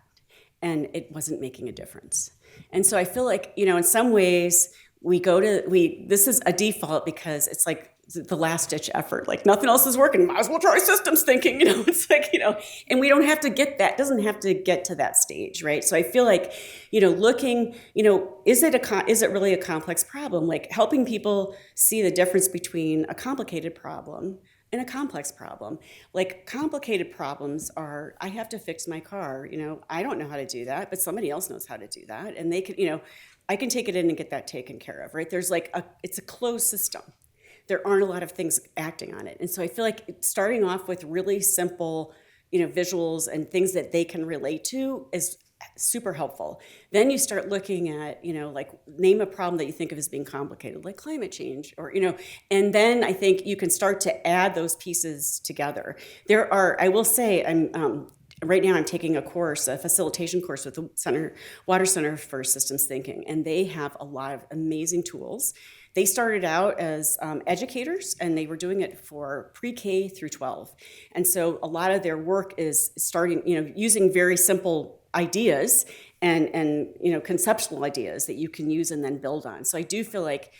and it wasn't making a difference. And so I feel like, in some ways this is a default, because it's like the last ditch effort, like nothing else is working, might as well try systems thinking, it's like, and we don't have to doesn't have to get to that stage, right? So I feel like, looking, is it really a complex problem? Like helping people see the difference between a complicated problem and a complex problem. Like complicated problems are, I have to fix my car, I don't know how to do that, but somebody else knows how to do that. And they can, I can take it in and get that taken care of, right? There's it's a closed system. There aren't a lot of things acting on it. And so I feel like starting off with really simple, visuals and things that they can relate to is super helpful. Then you start looking at, like name a problem that you think of as being complicated, like climate change, or, and then I think you can start to add those pieces together. I will say, right now I'm taking a facilitation course with the Water Center for Systems Thinking, and they have a lot of amazing tools. They started out as educators, and they were doing it for pre-K through 12. And so a lot of their work is starting, using very simple ideas and conceptual ideas that you can use and then build on. So I do feel like,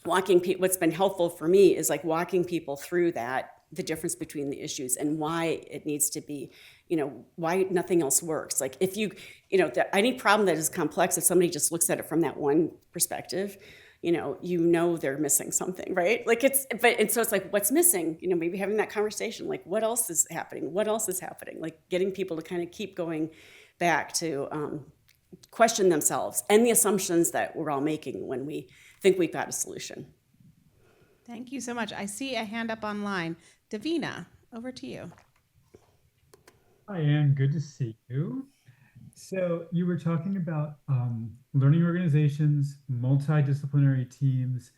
what's been helpful for me is like walking people through the difference between the issues and why it needs to be, why nothing else works. Like if any problem that is complex, if somebody just looks at it from that one perspective, they're missing something, right? Like and so it's like, what's missing? Maybe having that conversation, like what else is happening? What else is happening? Like getting people to kind of keep going back to question themselves and the assumptions that we're all making when we think we've got a solution.
Thank you so much. I see a hand up online. Davina, over to you.
Hi, Anne. Good to see you. So you were talking about learning organizations, multidisciplinary teams,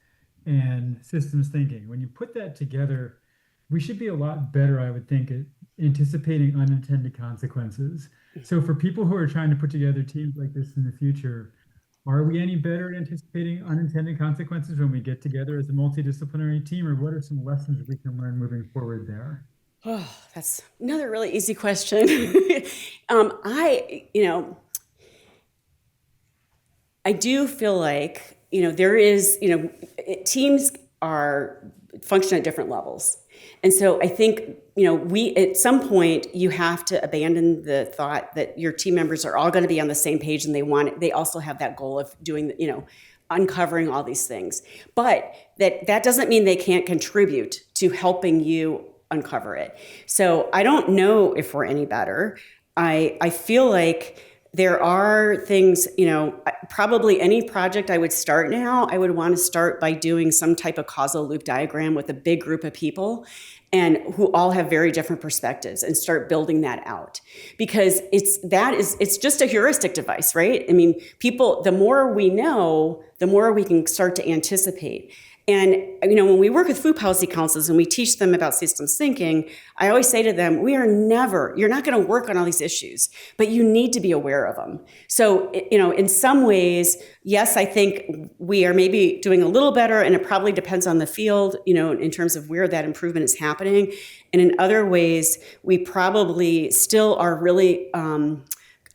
and systems thinking. When you put that together, we should be a lot better, I would think, at anticipating unintended consequences. So for people who are trying to put together teams like this in the future, are we any better at anticipating unintended consequences when we get together as a multidisciplinary team, or what are some lessons we can learn moving forward there?
Oh, that's another really easy question. I do feel like, there is, teams function at different levels. And so I think, at some point you have to abandon the thought that your team members are all going to be on the same page and they also have that goal of doing, uncovering all these things. But that doesn't mean they can't contribute to helping you uncover it. So I don't know if we're any better. I feel like there are things, probably any project I would start now, I would want to start by doing some type of causal loop diagram with a big group of people and who all have very different perspectives and start building that out. Because it's just a heuristic device, right? I mean, the more we know, the more we can start to anticipate. And, when we work with food policy councils and we teach them about systems thinking, I always say to them, you're not going to work on all these issues, but you need to be aware of them. So, in some ways, yes, I think we are maybe doing a little better, and it probably depends on the field, in terms of where that improvement is happening. And in other ways, we probably still are really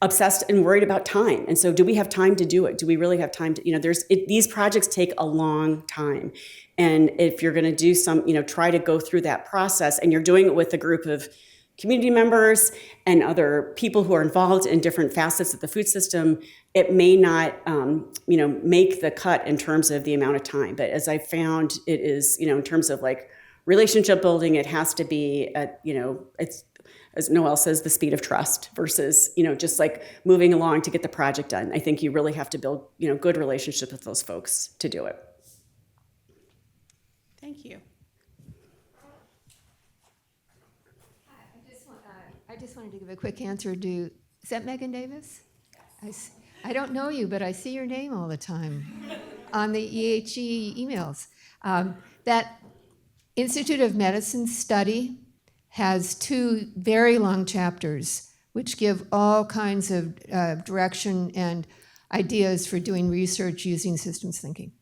obsessed and worried about time. And so do we have time to do it? Do we really have time to, these projects take a long time. And if you're going to do try to go through that process and you're doing it with a group of community members and other people who are involved in different facets of the food system, it may not, make the cut in terms of the amount of time. But as I found, it is, in terms of like relationship building, it has to be it's, as Noelle says, the speed of trust versus, just like moving along to get the project done. I think you really have to build, good relationships with those folks to do it.
Thank you.
I just wanted to give a quick answer to, is that Megan Davis? I don't know you, but I see your name all the time on the EHE emails. That Institute of Medicine study has 2 very long chapters which give all kinds of direction and ideas for doing research using systems thinking.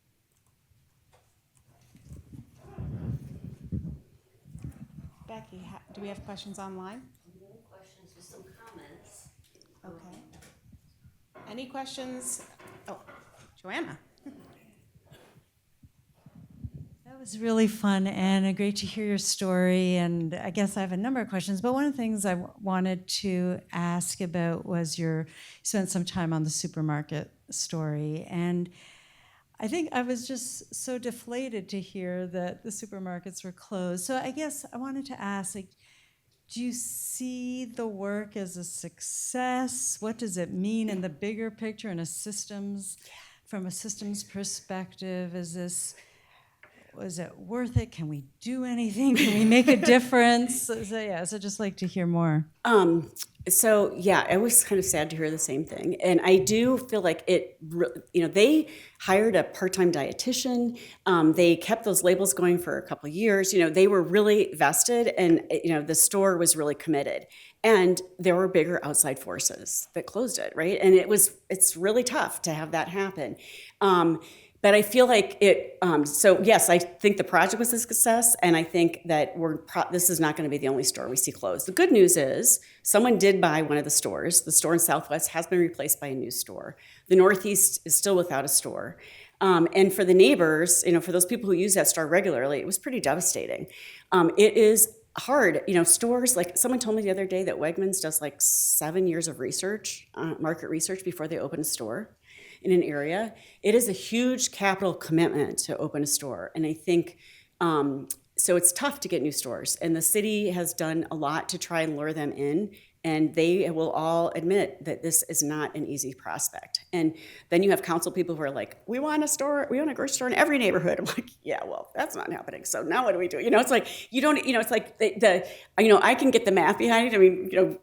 Becky, do we have questions online?
No questions, just some comments.
Okay. Any questions? Oh, Joanna.
That was really fun and great to hear your story. And I guess I have a number of questions, but one of the things I wanted to ask about was you spent some time on the supermarket story. And I think I was just so deflated to hear that the supermarkets were closed. So I guess I wanted to ask, do you see the work as a success? What does it mean in the bigger picture from a systems perspective? Is this was it worth it? Can we do anything? Can we make a difference? So just like to hear more.
So yeah, I was kind of sad to hear the same thing, and I do feel like they hired a part-time dietitian. They kept those labels going for a couple of years. They were really vested, and the store was really committed. And there were bigger outside forces that closed it, right? And it's really tough to have that happen. But I feel like so yes, I think the project was a success, and I think that this is not going to be the only store we see closed. The good news is someone did buy one of the stores. The store in Southwest has been replaced by a new store. The Northeast is still without a store. And for the neighbors, for those people who use that store regularly, it was pretty devastating. It is hard. Stores, like someone told me the other day that Wegmans does like 7 years of research, market research before they open a store in an area. It is a huge capital commitment to open a store. And I think, so it's tough to get new stores. And the city has done a lot to try and lure them in. And they will all admit that this is not an easy prospect. And then you have council people who are like, we want a grocery store in every neighborhood. I'm like, yeah, well, that's not happening. So now what do we do? It's like, it's like I can get the math behind it. I mean,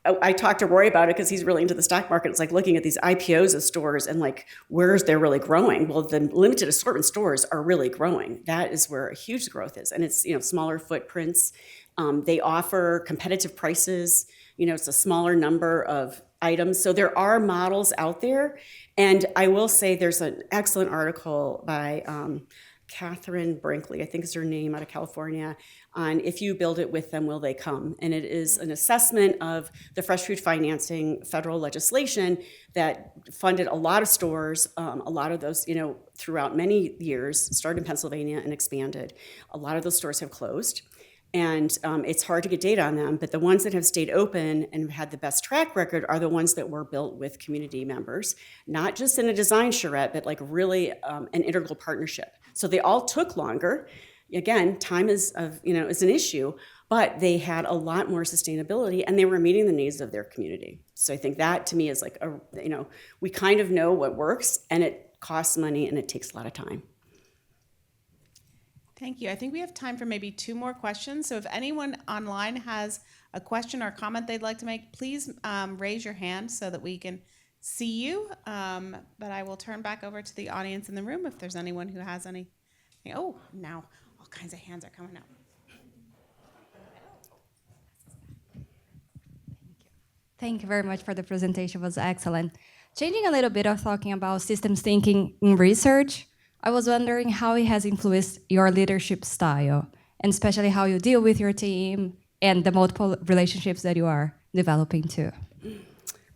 I talked to Roy about it because he's really into the stock market. It's like looking at these IPOs of stores and like, where's they're really growing? Well, the limited assortment stores are really growing. That is where a huge growth is. And it's, smaller footprints. They offer competitive prices. It's a smaller number of items. So there are models out there. And I will say there's an excellent article by Catherine Brinkley, I think is her name, out of California, on If You Build It With Them, Will They Come? And it is an assessment of the fresh food financing federal legislation that funded a lot of stores, a lot of those, throughout many years, started in Pennsylvania and expanded. A lot of those stores have closed. And it's hard to get data on them, but the ones that have stayed open and have had the best track record are the ones that were built with community members, not just in a design charrette, but like really an integral partnership. So they all took longer. Again, time is an issue, but they had a lot more sustainability and they were meeting the needs of their community. So I think that to me is like, we kind of know what works, and it costs money and it takes a lot of time.
Thank you. I think we have time for maybe 2 more questions. So if anyone online has a question or comment they'd like to make, please raise your hand so that we can see you. But I will turn back over to the audience in the room if there's anyone who has any. Oh, now all kinds of hands are coming up.
Thank you very much for the presentation. It was excellent. Changing a little bit of talking about systems thinking in research, I was wondering how it has influenced your leadership style, and especially how you deal with your team and the multiple relationships that you are developing too.
You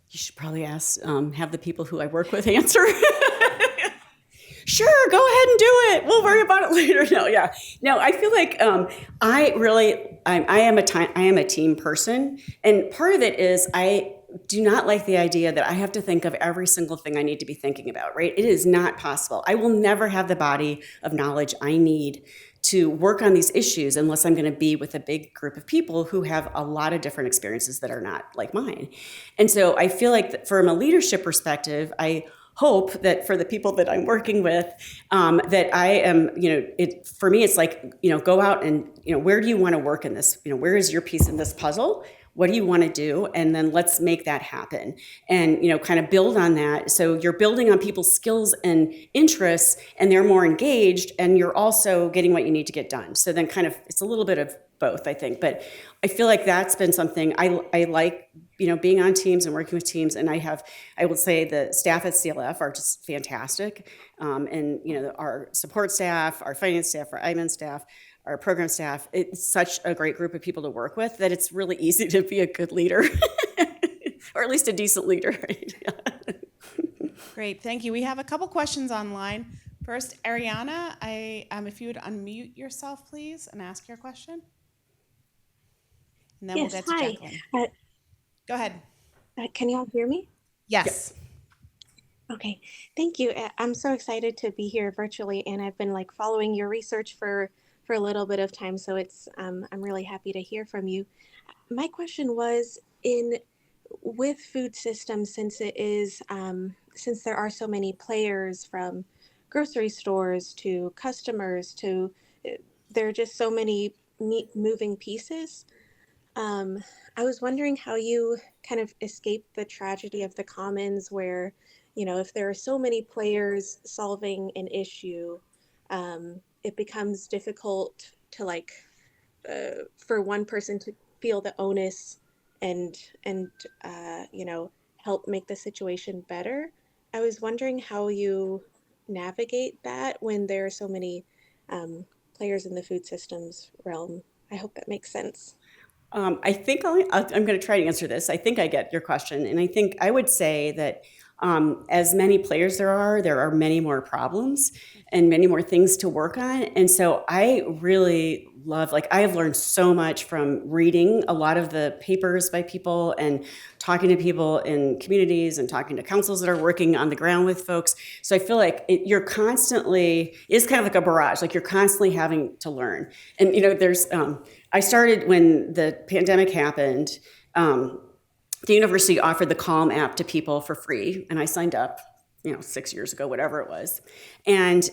should probably have the people who I work with answer. Sure, go ahead and do it. We'll worry about it later. No, I feel like I am a team person, and part of it is I do not like the idea that I have to think of every single thing I need to be thinking about, right? It is not possible. I will never have the body of knowledge I need to work on these issues unless I'm going to be with a big group of people who have a lot of different experiences that are not like mine. And so I feel like from a leadership perspective, I hope that for the people that I'm working with, that I am, for me, it's like, go out and, where do you want to work in this? Where is your piece in this puzzle? What do you want to do? And then let's make that happen and, kind of build on that. So you're building on people's skills and interests and they're more engaged and you're also getting what you need to get done. So then kind of, it's a little bit of both, I think. But I feel like that's been something I like, being on teams and working with teams. And I would say the staff at CLF are just fantastic. And, our support staff, our finance staff, our admin staff, our program staff, it's such a great group of people to work with that it's really easy to be a good leader, or at least a decent leader. Right?
Great, thank you. We have a couple questions online. First, Ariana, if you would unmute yourself, please, and ask your question. And then
Yes,
we'll get to
hi.
Jacqueline. Go ahead.
Can you all hear me?
Yes.
Okay, thank you. I'm so excited to be here virtually, and I've been following your research for a little bit of time, so it's I'm really happy to hear from you. My question was with food systems, since it is since there are so many players from grocery stores to customers to, there are just so many moving pieces. Um, I was wondering how you kind of escape the tragedy of the commons where, if there are so many players solving an issue, it becomes difficult to for one person to feel the onus and help make the situation better. I was wondering how you navigate that when there are so many um, players in the food systems realm. I hope that makes sense.
I think I'm going to try to answer this. I think I get your question. And I think I would say that as many players there are many more problems and many more things to work on. And so I really love, I have learned so much from reading a lot of the papers by people and talking to people in communities and talking to councils that are working on the ground with folks. So I feel like you're constantly, it's kind of like a barrage, like you're constantly having to learn. And, I started when the pandemic happened. The university offered the Calm app to people for free, and I signed up, 6 years ago, whatever it was, and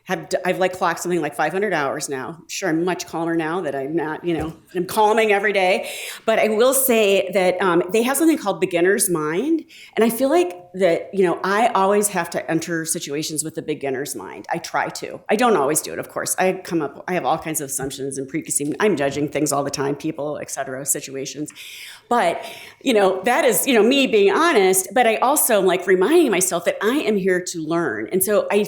I've clocked something like 500 hours now. Sure, I'm much calmer now that I'm not, I'm calming every day. But I will say that they have something called beginner's mind, and I feel like that, I always have to enter situations with a beginner's mind. I try to. I don't always do it, of course. I have all kinds of assumptions and preconceived. I'm judging things all the time, people, et cetera, situations. But, that is, me being honest, but I also am reminding myself that I am here to learn. And so I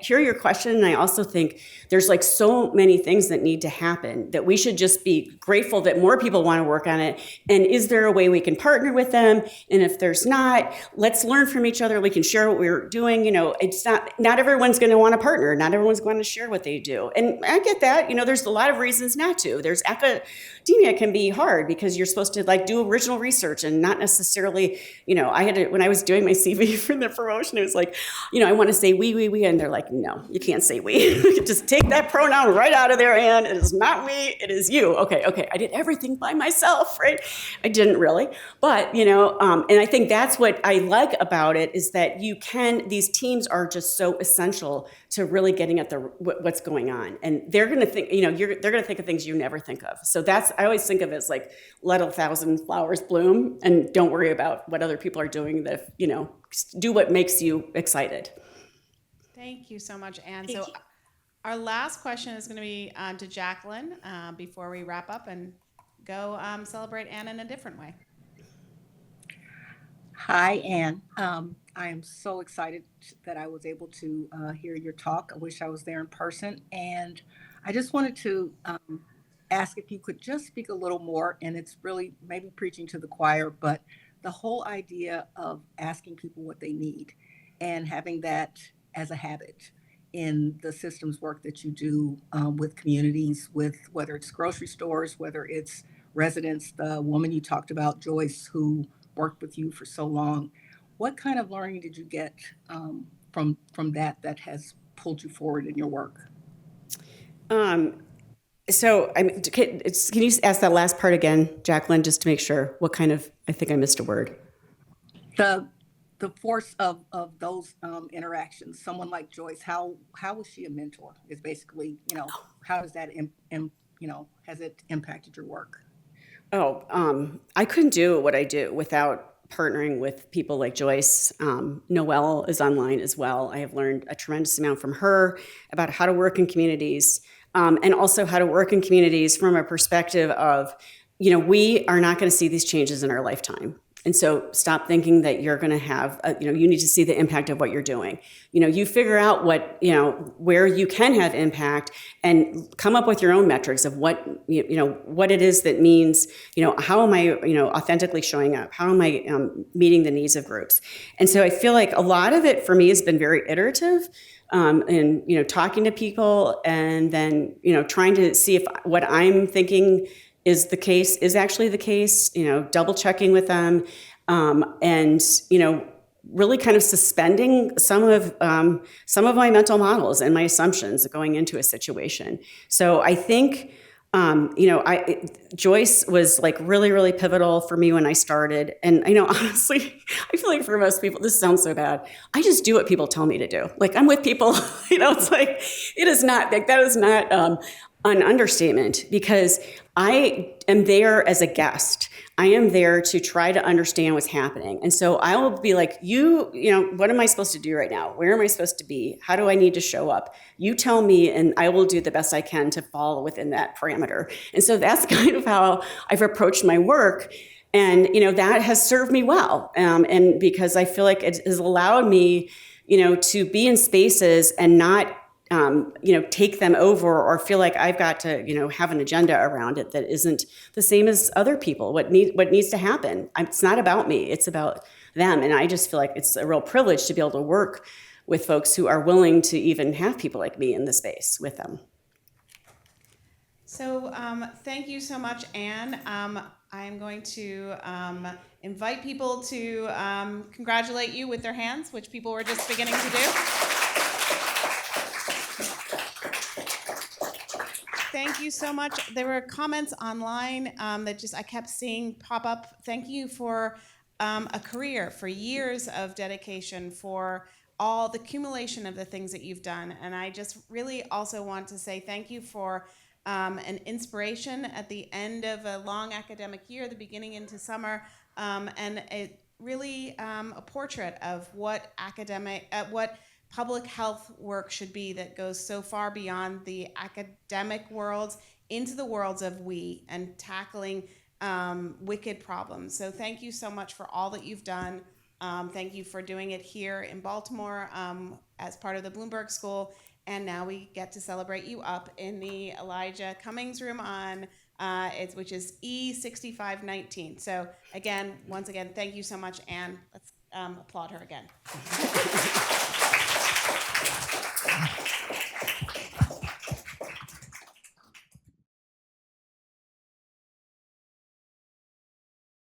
hear your question, and I also think there's so many things that need to happen that we should just be grateful that more people want to work on it. And is there a way we can partner with them? And if there's not, let's learn from each other. We can share what we're doing. It's not everyone's going to want to partner. Not everyone's going to share what they do. And I get that. There's a lot of reasons not to. There's academia can be hard because you're supposed to do original research and not necessarily, I had to, when I was doing my CV for the promotion, it was I want to say we, and they're like, no, you can't say we. Just take that pronoun right out of there, and it is not we, it is you. Okay, I did everything by myself, right? I didn't really, but, and I think that's what I like about it is that these teams are just so essential to really getting at what's going on. And they're going to think, they're going to think of things you never think of. So I always think of it as let 1,000 flowers bloom and don't worry about what other people are doing, do what makes you excited.
Thank you so much, Anne. So our last question is going to be to Jacqueline before we wrap up and go celebrate Anne in a different way.
Hi, Anne. I am so excited that I was able to hear your talk. I wish I was there in person. And I just wanted to ask if you could just speak a little more, and it's really maybe preaching to the choir, but the whole idea of asking people what they need and having that as a habit in the systems work that you do with communities, with whether it's grocery stores, whether it's residents, the woman you talked about, Joyce, who worked with you for so long. What kind of learning did you get from that has pulled you forward in your work?
So can you ask that last part again, Jacqueline, just to make sure I think I missed a word.
The force of those interactions, someone like Joyce, how was she a mentor? Is basically, how does that, has it impacted your work?
I couldn't do what I do without partnering with people like Joyce. Noelle is online as well. I have learned a tremendous amount from her about how to work in communities, and also how to work in communities from a perspective of, we are not going to see these changes in our lifetime. And so stop thinking that you're going to have, you need to see the impact of what you're doing. You figure out where you can have impact and come up with your own metrics of what it is that means, how am I, authentically showing up? How am I meeting the needs of groups? And so I feel like a lot of it for me has been very iterative. And, talking to people and then, trying to see if what I'm thinking is actually the case, double checking with them, and, really kind of suspending some of my mental models and my assumptions going into a situation. So I think Joyce was like really, really pivotal for me when I started. And honestly, I feel like for most people, this sounds so bad. I just do what people tell me to do. Like I'm with people, it's like, it is not, like that is not an understatement, because I am there as a guest. I am there to try to understand what's happening. And so I will be like, what am I supposed to do right now? Where am I supposed to be? How do I need to show up? You tell me, and I will do the best I can to fall within that parameter. And so that's kind of how I've approached my work. And, that has served me well. And because I feel like it has allowed me, to be in spaces and not take them over or feel like I've got to, have an agenda around it that isn't the same as other people. What needs to happen? It's not about me. It's about them. And I just feel like it's a real privilege to be able to work with folks who are willing to even have people like me in the space with them.
So thank you so much, Anne. I am going to invite people to congratulate you with their hands, which people were just beginning to do. Thank you so much. There were comments online that I kept seeing pop up. Thank you for a career, for years of dedication, for all the accumulation of the things that you've done. And I just really also want to say thank you for an inspiration at the end of a long academic year, the beginning into summer, and it really a portrait of what public health work should be, that goes so far beyond the academic worlds into the worlds of we and tackling wicked problems. So thank you so much for all that you've done. Thank you for doing it here in Baltimore as part of the Bloomberg School. And now we get to celebrate you up in the Elijah Cummings room which is E6519. So once again, thank you so much, Anne. Let's applaud her again.